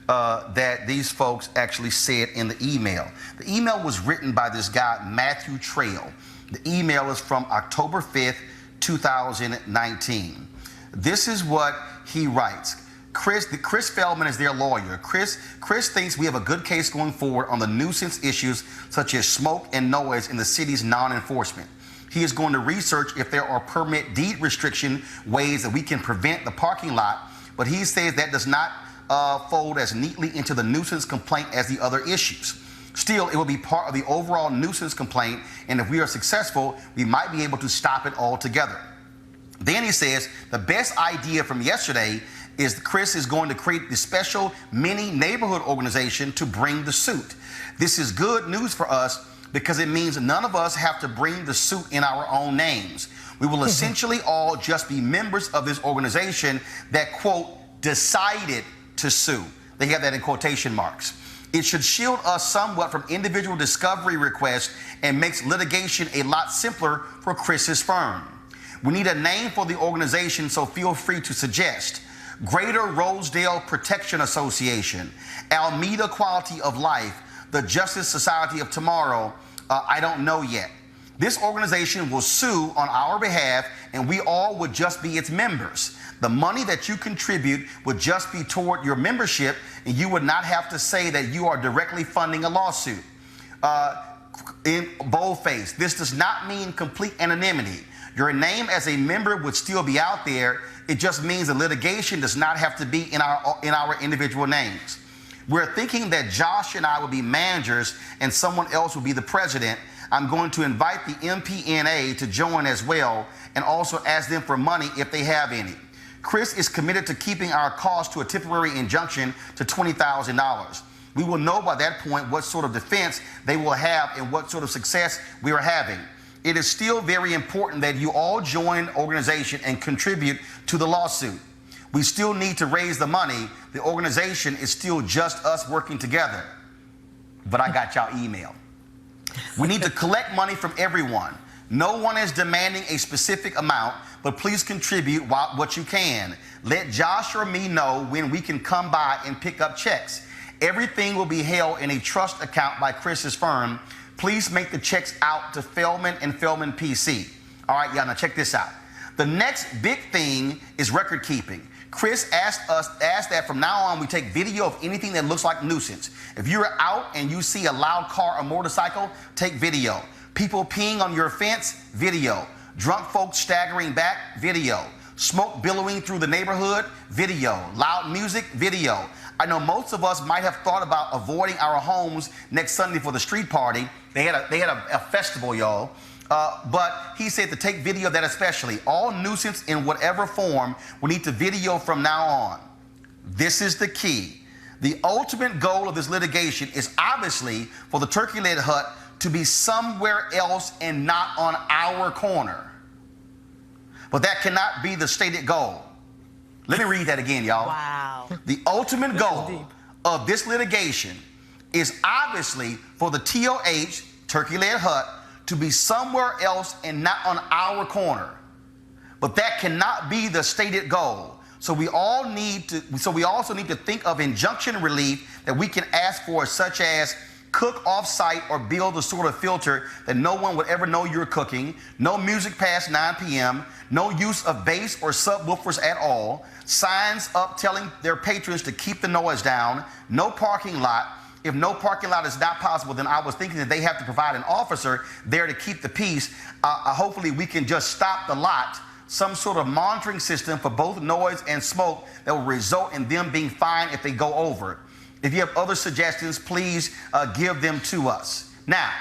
that these folks actually said in the email. The email was written by this guy, Matthew Trail. The email is from October 5th, 2019. This is what he writes. Chris Feldman is their lawyer. Chris thinks we have a good case going forward on the nuisance issues such as smoke and noise in the city's non-enforcement. He is going to research if there are permit deed restriction ways that we can prevent the parking lot, but he says that does not fold as neatly into the nuisance complaint as the other issues. Still, it will be part of the overall nuisance complaint, and if we are successful, we might be able to stop it altogether. Then he says the best idea from yesterday is Chris is going to create the special mini neighborhood organization to bring the suit. This is good news for us because it means none of us have to bring the suit in our own names. We will essentially all just be members of this organization that, quote, decided to sue. They have that in quotation marks. It should shield us somewhat from individual discovery requests and makes litigation a lot simpler for Chris's firm. We need a name for the organization, so feel free to suggest. Greater Rosedale Protection Association, Alameda Quality of Life, the Justice Society of Tomorrow, I don't know yet. This organization will sue on our behalf, and we all would just be its members. The money that you contribute would just be toward your membership, and you would not have to say that you are directly funding a lawsuit. In boldface, this does not mean complete anonymity. Your name as a member would still be out there. It just means the litigation does not have to be in our individual names. We're thinking that Josh and I will be managers and someone else will be the president. I'm going to invite the MPNA to join as well and also ask them for money if they have any. Chris is committed to keeping our cost to a temporary injunction to $20,000. We will know by that point what sort of defense they will have and what sort of success we are having. It is still very important that you all join the organization and contribute to the lawsuit. We still need to raise the money. The organization is still just us working together. But I got y'all email. We need to collect money from everyone. No one is demanding a specific amount, but please contribute what you can. Let Josh or me know when we can come by and pick up checks. Everything will be held in a trust account by Chris's firm. Please make the checks out to Feldman and Feldman PC. All right, y'all, now check this out. The next big thing is record keeping. Chris asked that from now on we take video of anything that looks like nuisance. If you're out and you see a loud car or motorcycle, take video. People peeing on your fence, video. Drunk folks staggering back, video. Smoke billowing through the neighborhood, video. Loud music, video. I know most of us might have thought about avoiding our homes next Sunday for the street party. They had a festival, y'all. But he said to take video of that especially. All nuisance in whatever form, we need to video from now on. This is the key. The ultimate goal of this litigation is obviously for the turkey leg hut to be somewhere else and not on our corner. But that cannot be the stated goal. Let me read that again, y'all. Wow. The ultimate goal of this litigation is obviously for the TOH, turkey leg hut, to be somewhere else and not on our corner. But that cannot be the stated goal. So we also need to think of injunction relief that we can ask for, such as cook off-site or build a sort of filter that no one would ever know you're cooking, no music past 9 p.m., no use of bass or subwoofers at all, signs up telling their patrons to keep the noise down, no parking lot. If no parking lot is not possible, then I was thinking that they have to provide an officer there to keep the peace. Hopefully we can just stop the lot, some sort of monitoring system for both noise and smoke that will result in them being fined if they go over. If you have other suggestions, please give them to us. Now,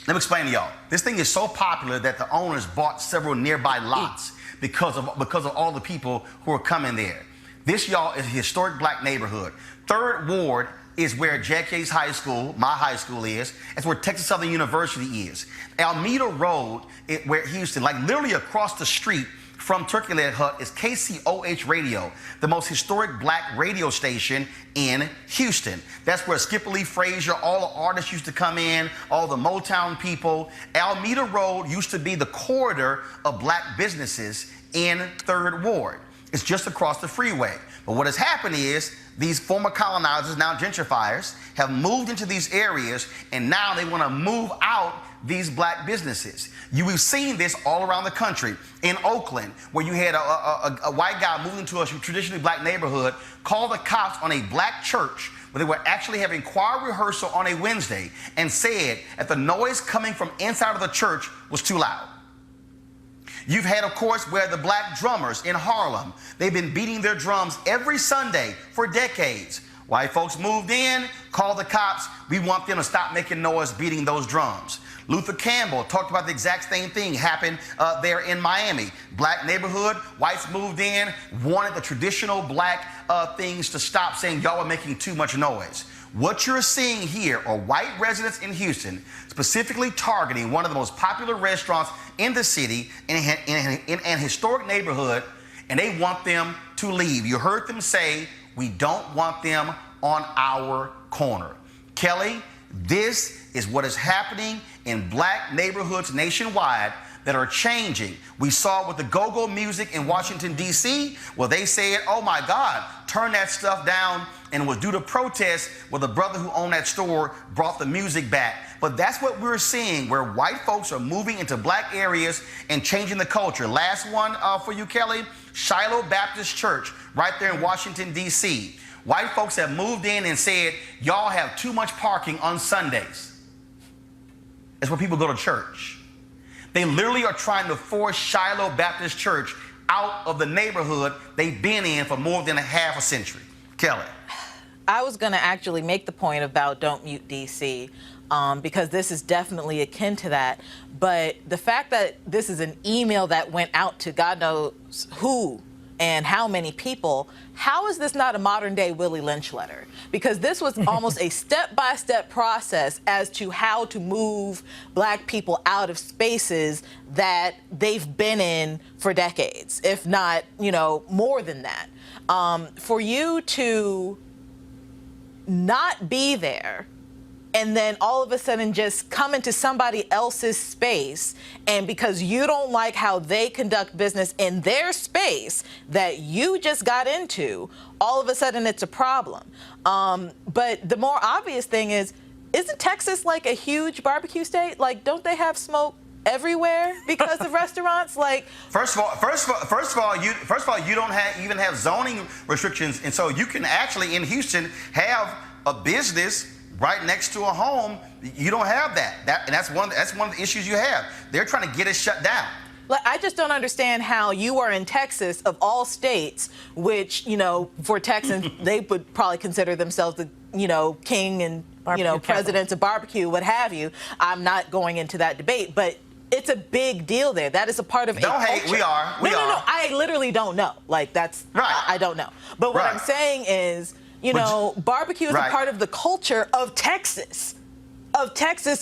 let me explain to y'all. This thing is so popular that the owners bought several nearby lots because of all the people who are coming there. This, y'all, is a historic black neighborhood. 3rd Ward is where JFK's high school, my high school is. It's where Texas Southern University is. Alameda Road, where Houston, like literally across the street from Turkey Leg Hut, is KCOH Radio, the most historic black radio station in Houston. That's where Skipper Lee Frazier, all the artists used to come in, all the Motown people. Alameda Road used to be the corridor of black businesses in 3rd Ward. It's just across the freeway. But what has happened is these former colonizers, now gentrifiers, have moved into these areas, and now they want to move out these black businesses. We've seen this all around the country. In Oakland, where you had a white guy moving to a traditionally black neighborhood, called the cops on a black church where they were actually having choir rehearsal on a Wednesday, and said that the noise coming from inside of the church was too loud. You've had, of course, where the black drummers in Harlem, they've been beating their drums every Sunday for decades. White folks moved in, called the cops. We want them to stop making noise beating those drums. Luther Campbell talked about the exact same thing happened there in Miami. Black neighborhood, whites moved in, wanted the traditional black things to stop, saying y'all are making too much noise. What you're seeing here are white residents in Houston specifically targeting one of the most popular restaurants in the city in an historic neighborhood, and they want them to leave. You heard them say, we don't want them on our corner. Kelly, this is what is happening in black neighborhoods nationwide that are changing. We saw with the go-go music in Washington, D.C., where they said, oh my God, turn that stuff down, and it was due to protest where the brother who owned that store brought the music back. But that's what we're seeing, where white folks are moving into black areas and changing the culture. Last one for you, Kelly, Shiloh Baptist Church, right there in Washington, D.C. White folks have moved in and said, y'all have too much parking on Sundays. That's where people go to church. They literally are trying to force Shiloh Baptist Church out of the neighborhood they've been in for more than a half a century. Kelly. I was going to actually make the point about Don't Mute DC, because this is definitely akin to that. But the fact that this is an email that went out to God knows who, and how many people, how is this not a modern-day Willie Lynch letter? Because this was almost a step-by-step process as to how to move Black people out of spaces that they've been in for decades, if not, you know, more than that. For you to not be there and then all of a sudden just come into somebody else's space, and because you don't like how they conduct business in their space that you just got into, all of a sudden it's a problem. But the more obvious thing is, isn't Texas like a huge barbecue state? Like, don't they have smoke everywhere because of restaurants? Like, first of all, you don't even have zoning restrictions, and so you can actually in Houston have a business right next to a home. You don't have that. And that's one of the issues you have. They're trying to get it shut down. Like, I just don't understand how you are in Texas, of all states, which, you know, for Texans, they would probably consider themselves the, you know, king and, you know, presidents of barbecue, what have you. I'm not going into that debate, but it's a big deal there. That is a part of Don't hate, we are. No, I literally don't know. Like, that's, right. I don't know. But what I'm saying is, you know, barbecue is a part of the culture of Texas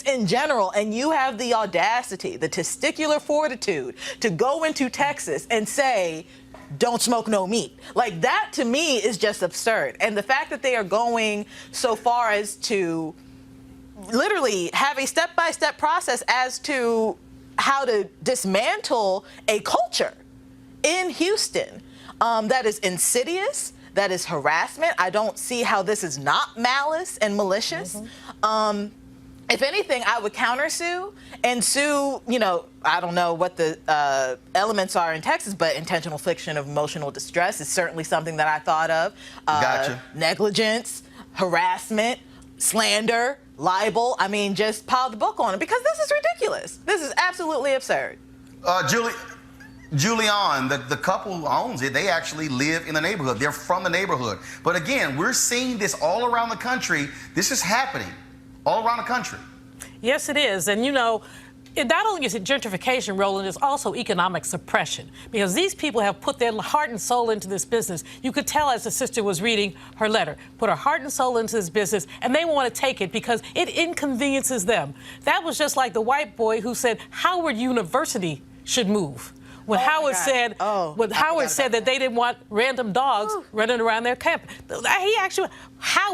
in general, and you have the audacity, the testicular fortitude to go into Texas and say, don't smoke no meat. Like, that to me is just absurd. And the fact that they are going so far as to literally have a step-by-step process as to how to dismantle a culture in Houston that is insidious, that is harassment. I don't see how this is not malice and malicious. If anything, I would countersue and sue, you know, I don't know what the elements are in Texas, but intentional infliction of emotional distress is certainly something that I thought of. Gotcha. Negligence, harassment, slander, libel. I mean, just pile the book on it, because this is ridiculous. This is absolutely absurd. Julian, the couple who owns it, they actually live in the neighborhood. They're from the neighborhood. But again, we're seeing this all around the country. This is happening all around the country. Yes, it is. And, you know, not only is it gentrification, Roland, it's also economic suppression, because these people have put their heart and soul into this business. You could tell as the sister was reading her letter, put her heart and soul into this business, and they want to take it because it inconveniences them. That was just like the white boy who said Howard University should move. When Howard said, that they didn't want random dogs running around their camp, he actually,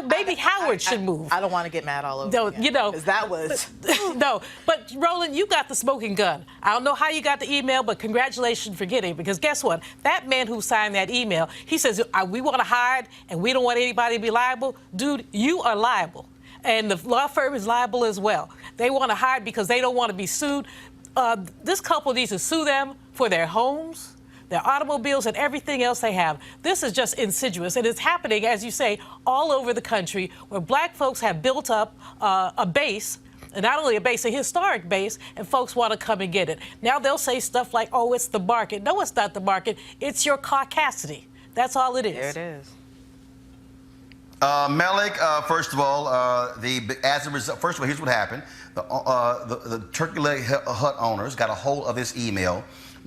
maybe Howard should move. I don't want to get mad all over again, you know, because that was no. But Roland, you got the smoking gun. I don't know how you got the email, but congratulations for getting it. Because guess what? That man who signed that email, he says we want to hide and we don't want anybody to be liable. Dude, you are liable, and the law firm is liable as well. They want to hide because they don't want to be sued. This couple needs to sue them for their homes, their automobiles, and everything else they have. This is just insidious, and it's happening, as you say, all over the country, where Black folks have built up a base, and not only a base, a historic base, and folks want to come and get it. Now they'll say stuff like, oh, it's the market. No, it's not the market. It's your caucasity. That's all it is. There it is. Malik, first of all, as a result, first of all, here's what happened. The Turkey Leg Hut owners got a hold of this email,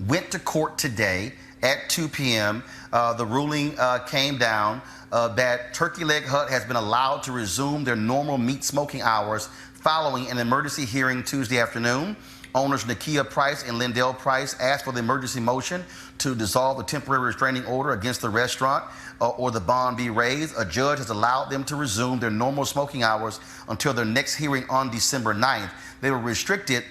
went to court today at 2 p.m. The ruling came down that Turkey Leg Hut has been allowed to resume their normal meat smoking hours following an emergency hearing Tuesday afternoon. Owners Nakia Price and Lindell Price asked for the emergency motion to dissolve the temporary restraining order against the restaurant or the bond be raised. A judge has allowed them to resume their normal smoking hours until their next hearing on December 9th. They were restricted.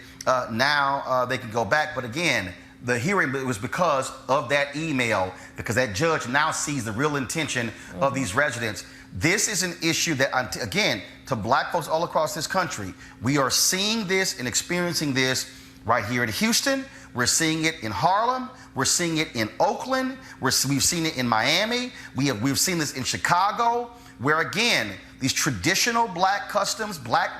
Now they can go back. But again, the hearing was because of that email, because that judge now sees the real intention of these residents. This is an issue that, again, to Black folks all across this country, we are seeing this and experiencing this right here in Houston. We're seeing it in Harlem. We're seeing it in Oakland. We've seen it in Miami. We've seen this in Chicago, where again, these traditional Black customs, black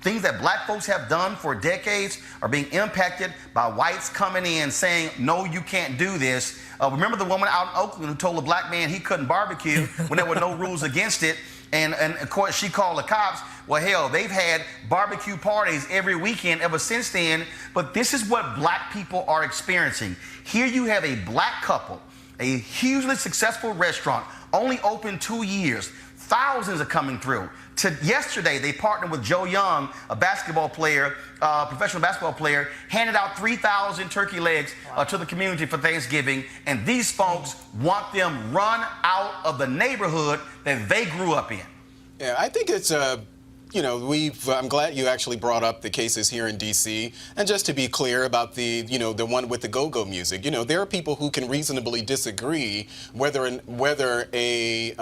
things that Black folks have done for decades are being impacted by whites coming in saying, no, you can't do this. Remember the woman out in Oakland who told a Black man he couldn't barbecue when there were no rules against it? And of course, she called the cops. Well, hell, they've had barbecue parties every weekend ever since then. But this is what Black people are experiencing. Here you have a Black couple a hugely successful restaurant, only open 2 years. Thousands are coming through. Yesterday, they partnered with Joe Young, a basketball player, professional basketball player, handed out 3,000 turkey legs to the community for Thanksgiving. And these folks want them run out of the neighborhood that they grew up in. Yeah, I think it's you know, I'm glad you actually brought up the cases here in D.C. And just to be clear about the one with the go-go music, there are people who can reasonably disagree whether a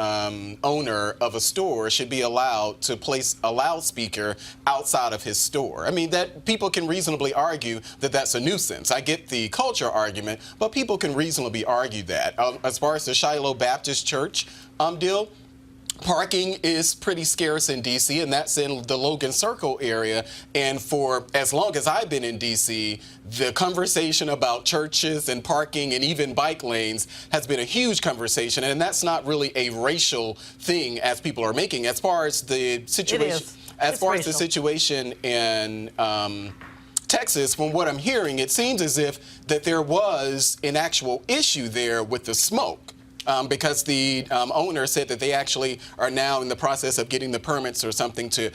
owner of a store should be allowed to place a loudspeaker outside of his store. I mean, that people can reasonably argue that that's a nuisance. I get the culture argument, but people can reasonably argue that. As far as the Shiloh Baptist Church deal, parking is pretty scarce in D.C., and that's in the Logan Circle area. And for as long as I've been in D.C., the conversation about churches and parking and even bike lanes has been a huge conversation. And that's not really a racial thing as people are making. As far as the situation, as the situation in Texas, from what I'm hearing, it seems as if that there was an actual issue there with the smoke. Because the owner said that they actually are now in the process of getting the permits or something to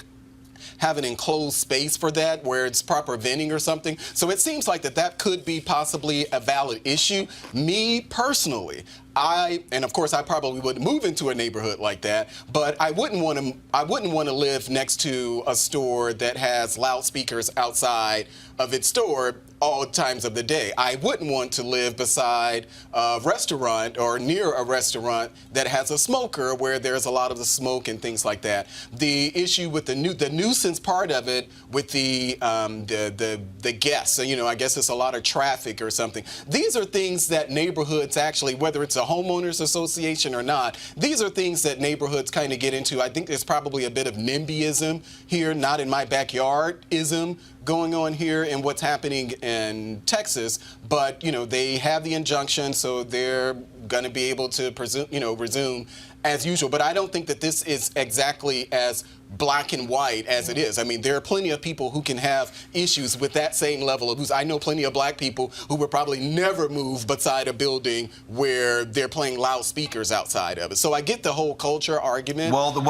have an enclosed space for that where it's proper venting or something. So it seems like that could be possibly a valid issue. Me personally, and of course I probably wouldn't move into a neighborhood like that, but I wouldn't want to live next to a store that has loudspeakers outside of its store all times of the day. I wouldn't want to live beside a restaurant or near a restaurant that has a smoker where there's a lot of the smoke and things like that. The issue with the nuisance part of it with the guests, I guess it's a lot of traffic or something. These are things that neighborhoods actually, whether it's a homeowners association or not, these are things that neighborhoods kind of get into. I think there's probably a bit of NIMBYism here, not in my backyard-ism going on here and what's happening in Texas, but they have the injunction, so they're going to be able to resume as usual. But I don't think that this is exactly as black and white as it is. I mean, there are plenty of people who can have issues with that same level of abuse. I know plenty of black people who would probably never move beside a building where they're playing loudspeakers outside of it. So I get the whole culture argument. Roland,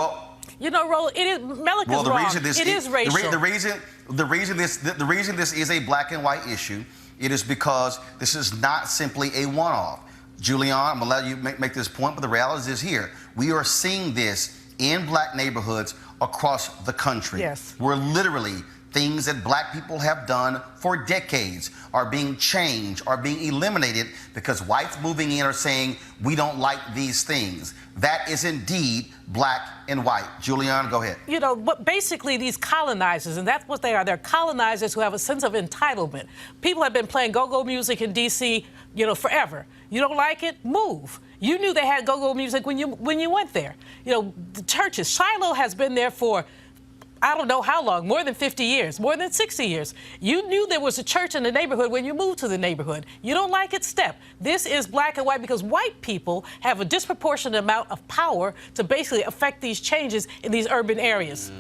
it is wrong. It is racial. The reason this is a black and white issue, it is because this is not simply a one-off. Julian, I'm gonna let you make this point, but the reality is here. We are seeing this in black neighborhoods across the country. Yes. Where literally things that black people have done for decades are being changed, are being eliminated because whites moving in are saying, we don't like these things. That is indeed black and white. Julianne, go ahead. But basically these colonizers, and that's what they are. They're colonizers who have a sense of entitlement. People have been playing go-go music in D.C., forever. You don't like it? Move. You knew they had go-go music when you went there. The churches. Shiloh has been there for I don't know how long, more than 50 years, more than 60 years. You knew there was a church in the neighborhood when you moved to the neighborhood. You don't like it? Step. This is black and white because white people have a disproportionate amount of power to basically affect these changes in these urban areas.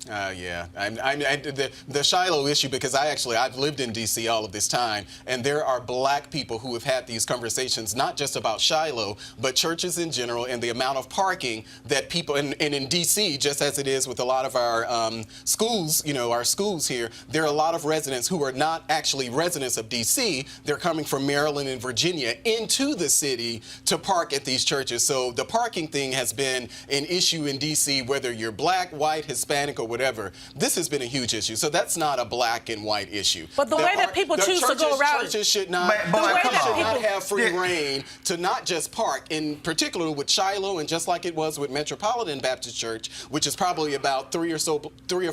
Yeah, the Shiloh issue, because I've lived in D.C. all of this time, and there are black people who have had these conversations, not just about Shiloh, but churches in general, and the amount of parking that people, and in D.C., just as it is with a lot of our schools, our schools here, there are a lot of residents who are not actually residents of D.C. They're coming from Maryland and Virginia into the city to park at these churches. So the parking thing has been an issue in D.C., whether you're black, white, Hispanic, or whatever. This has been a huge issue. So that's not a black and white issue. But the way that people choose to go around, churches should not have free reign to not just park, in particular with Shiloh, and just like it was with Metropolitan Baptist Church, which is probably about 3 or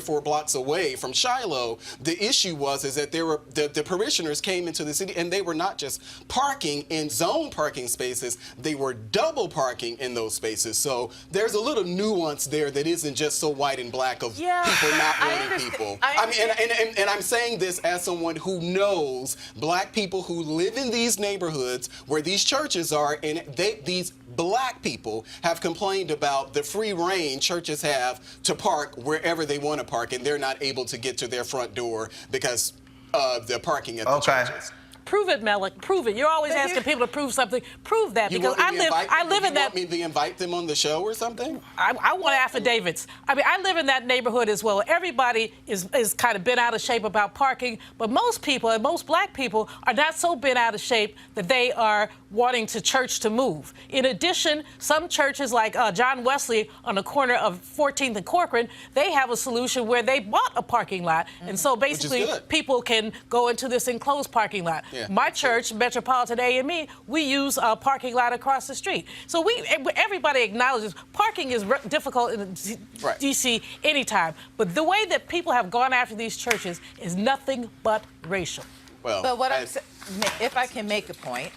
4 blocks away from Shiloh. The issue is that there were the parishioners came into the city, and they were not just parking in zone parking spaces, they were double parking in those spaces. So there's a little nuance there that isn't just so white and black of people not wanting people. And I'm saying this as someone who knows black people who live in these neighborhoods where these churches are, and these black people have complained about the free reign churches have to park wherever they want to park, and they're not able to get to their front door because of the parking at the churches. Prove it, Malik. Prove it. You're always asking people to prove something. Prove that, because I live in that. You want me to invite them on the show or something? I want affidavits. I mean, I live in that neighborhood as well. Everybody is kind of bent out of shape about parking, but most people, and most black people, are not so bent out of shape that they are wanting to church to move. In addition, some churches like John Wesley on the corner of 14th and Corcoran, they have a solution where they bought a parking lot. And so basically people can go into this enclosed parking lot. Yeah. My church, Metropolitan AME, we use a parking lot across the street. So everybody acknowledges parking is difficult in D.C. anytime. But the way that people have gone after these churches is nothing but racial. Well, but what I'm saying, if I can make a point,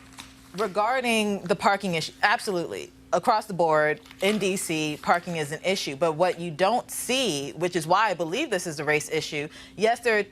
regarding the parking issue, absolutely. Across the board, in D.C., parking is an issue. But what you don't see, which is why I believe this is a race issue, yes, they're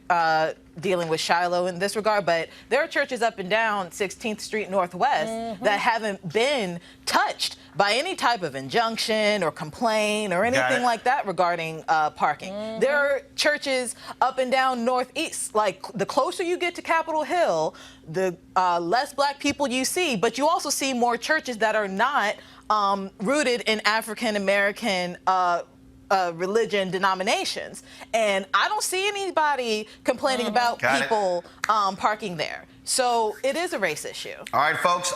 dealing with Shiloh in this regard, but there are churches up and down 16th Street Northwest that haven't been touched by any type of injunction or complaint or anything like that regarding parking. There are churches up and down Northeast. Like, the closer you get to Capitol Hill, the less black people you see, but you also see more churches that are not rooted in African-American religion denominations. And I don't see anybody complaining about people parking there. So it is a race issue. All right, folks.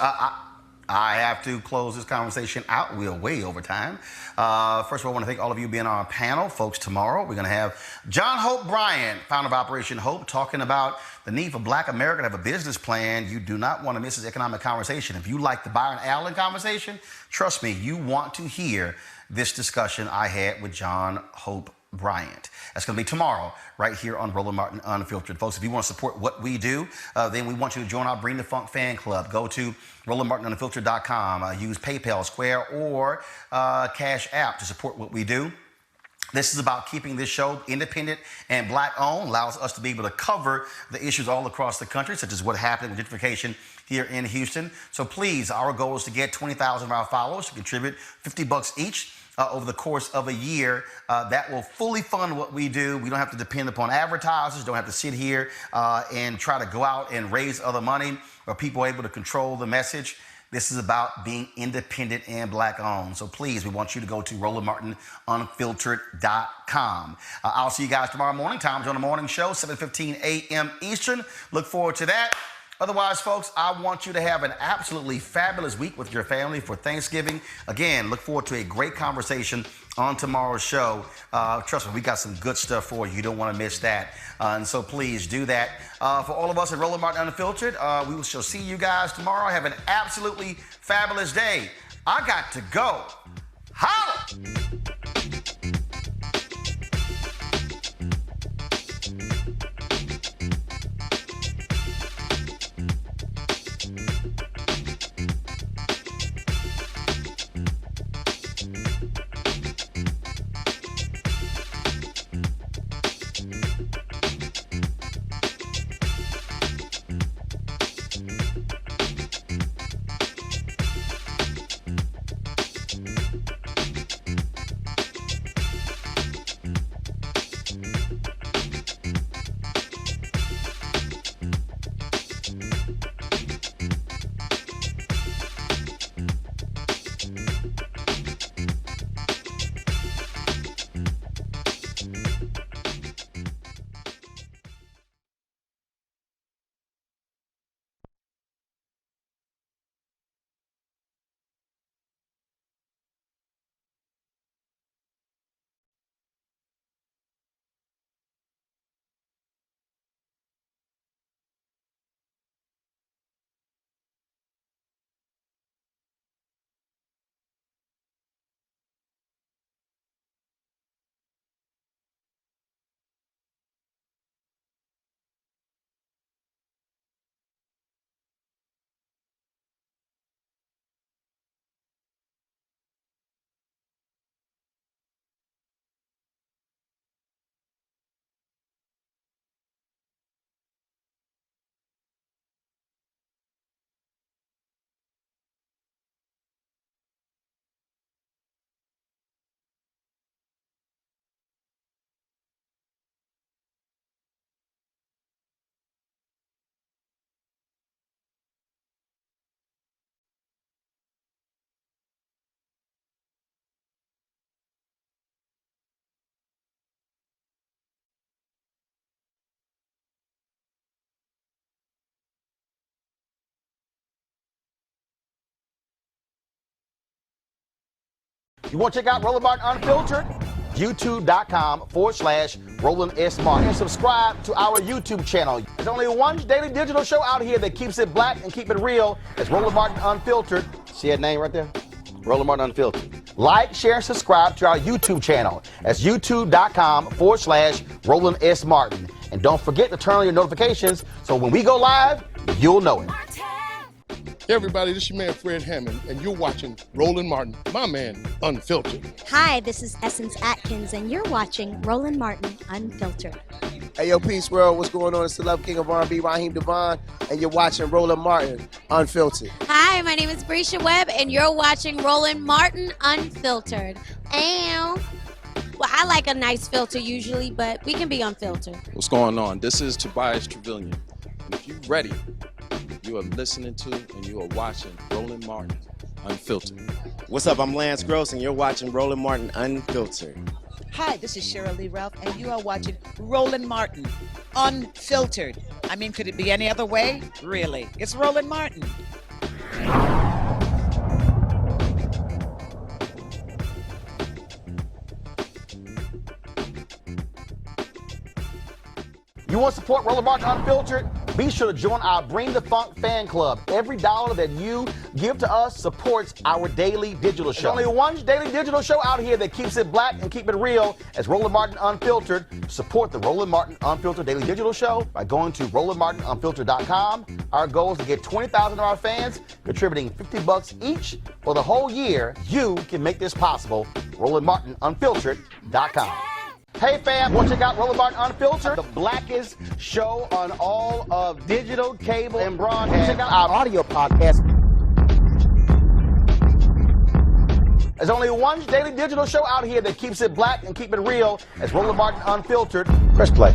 I have to close this conversation out. We are way over time. First of all, I want to thank all of you being on our panel. Folks, tomorrow we're going to have John Hope Bryant, founder of Operation Hope, talking about the need for black America to have a business plan. You do not want to miss this economic conversation. If you like the Byron Allen conversation, trust me, you want to hear this discussion I had with John Hope Bryant. That's going to be tomorrow right here on Roland Martin Unfiltered. Folks, if you want to support what we do, then we want you to join our Bring the Funk fan club. Go to RolandMartinUnfiltered.com. Use PayPal, Square, or Cash App to support what we do. This is about keeping this show independent and black-owned, allows us to be able to cover the issues all across the country, such as what happened with gentrification here in Houston. So please, our goal is to get 20,000 of our followers to contribute $50 each over the course of a year. That will fully fund what we do. We don't have to depend upon advertisers, don't have to sit here and try to go out and raise other money, or people able to control the message. This is about being independent and black-owned. So please, we want you to go to RolandMartinUnfiltered.com. I'll see you guys tomorrow morning. Time's on the morning show, 7:15 a.m. Eastern. Look forward to that. Otherwise, folks, I want you to have an absolutely fabulous week with your family for Thanksgiving. Again, look forward to a great conversation on tomorrow's show. Trust me, we got some good stuff for you. You don't want to miss that. And so please do that. For all of us at Roland Martin Unfiltered, we shall see you guys tomorrow. Have an absolutely fabulous day. I got to go. Holla! You want to check out Roland Martin Unfiltered? YouTube.com/Roland S. Martin. And subscribe to our YouTube channel. There's only one daily digital show out here that keeps it black and keep it real. It's Roland Martin Unfiltered. See that name right there? Roland Martin Unfiltered. Like, share, and subscribe to our YouTube channel. That's YouTube.com/Roland S. Martin. And don't forget to turn on your notifications so when we go live, you'll know it. Hey everybody, this is your man Fred Hammond, and you're watching Roland Martin, my man, Unfiltered. Hi, this is Essence Atkins, and you're watching Roland Martin Unfiltered. Hey, yo, Peace World, what's going on? It's the Love King of R&B, Raheem Devon, and you're watching Roland Martin Unfiltered. Hi, my name is Brescia Webb, and you're watching Roland Martin Unfiltered. Ow. Well, I like a nice filter usually, but we can be unfiltered. What's going on? This is Tobias Trevelyan, and if you're ready, you are listening to and you are watching Roland Martin Unfiltered. What's up? I'm Lance Gross, and you're watching Roland Martin Unfiltered. Hi, this is Cheryl Lee Ralph, and you are watching Roland Martin Unfiltered. I mean, could it be any other way? Really? It's Roland Martin. You want to support Roland Martin Unfiltered? Be sure to join our Bring the Funk fan club. Every dollar that you give to us supports our daily digital show. There's only one daily digital show out here that keeps it black and keep it real. It's Roland Martin Unfiltered. Support the Roland Martin Unfiltered daily digital show by going to RolandMartinUnfiltered.com. Our goal is to get 20,000 of our fans contributing $50 each for the whole year. You can make this possible. RolandMartinUnfiltered.com. Hey fam, want to check out Roland Martin Unfiltered? The blackest show on all of digital, cable, and broadcast. Check out our audio podcast. There's only one daily digital show out here that keeps it black and keep it real. It's Roland Martin Unfiltered. Press play.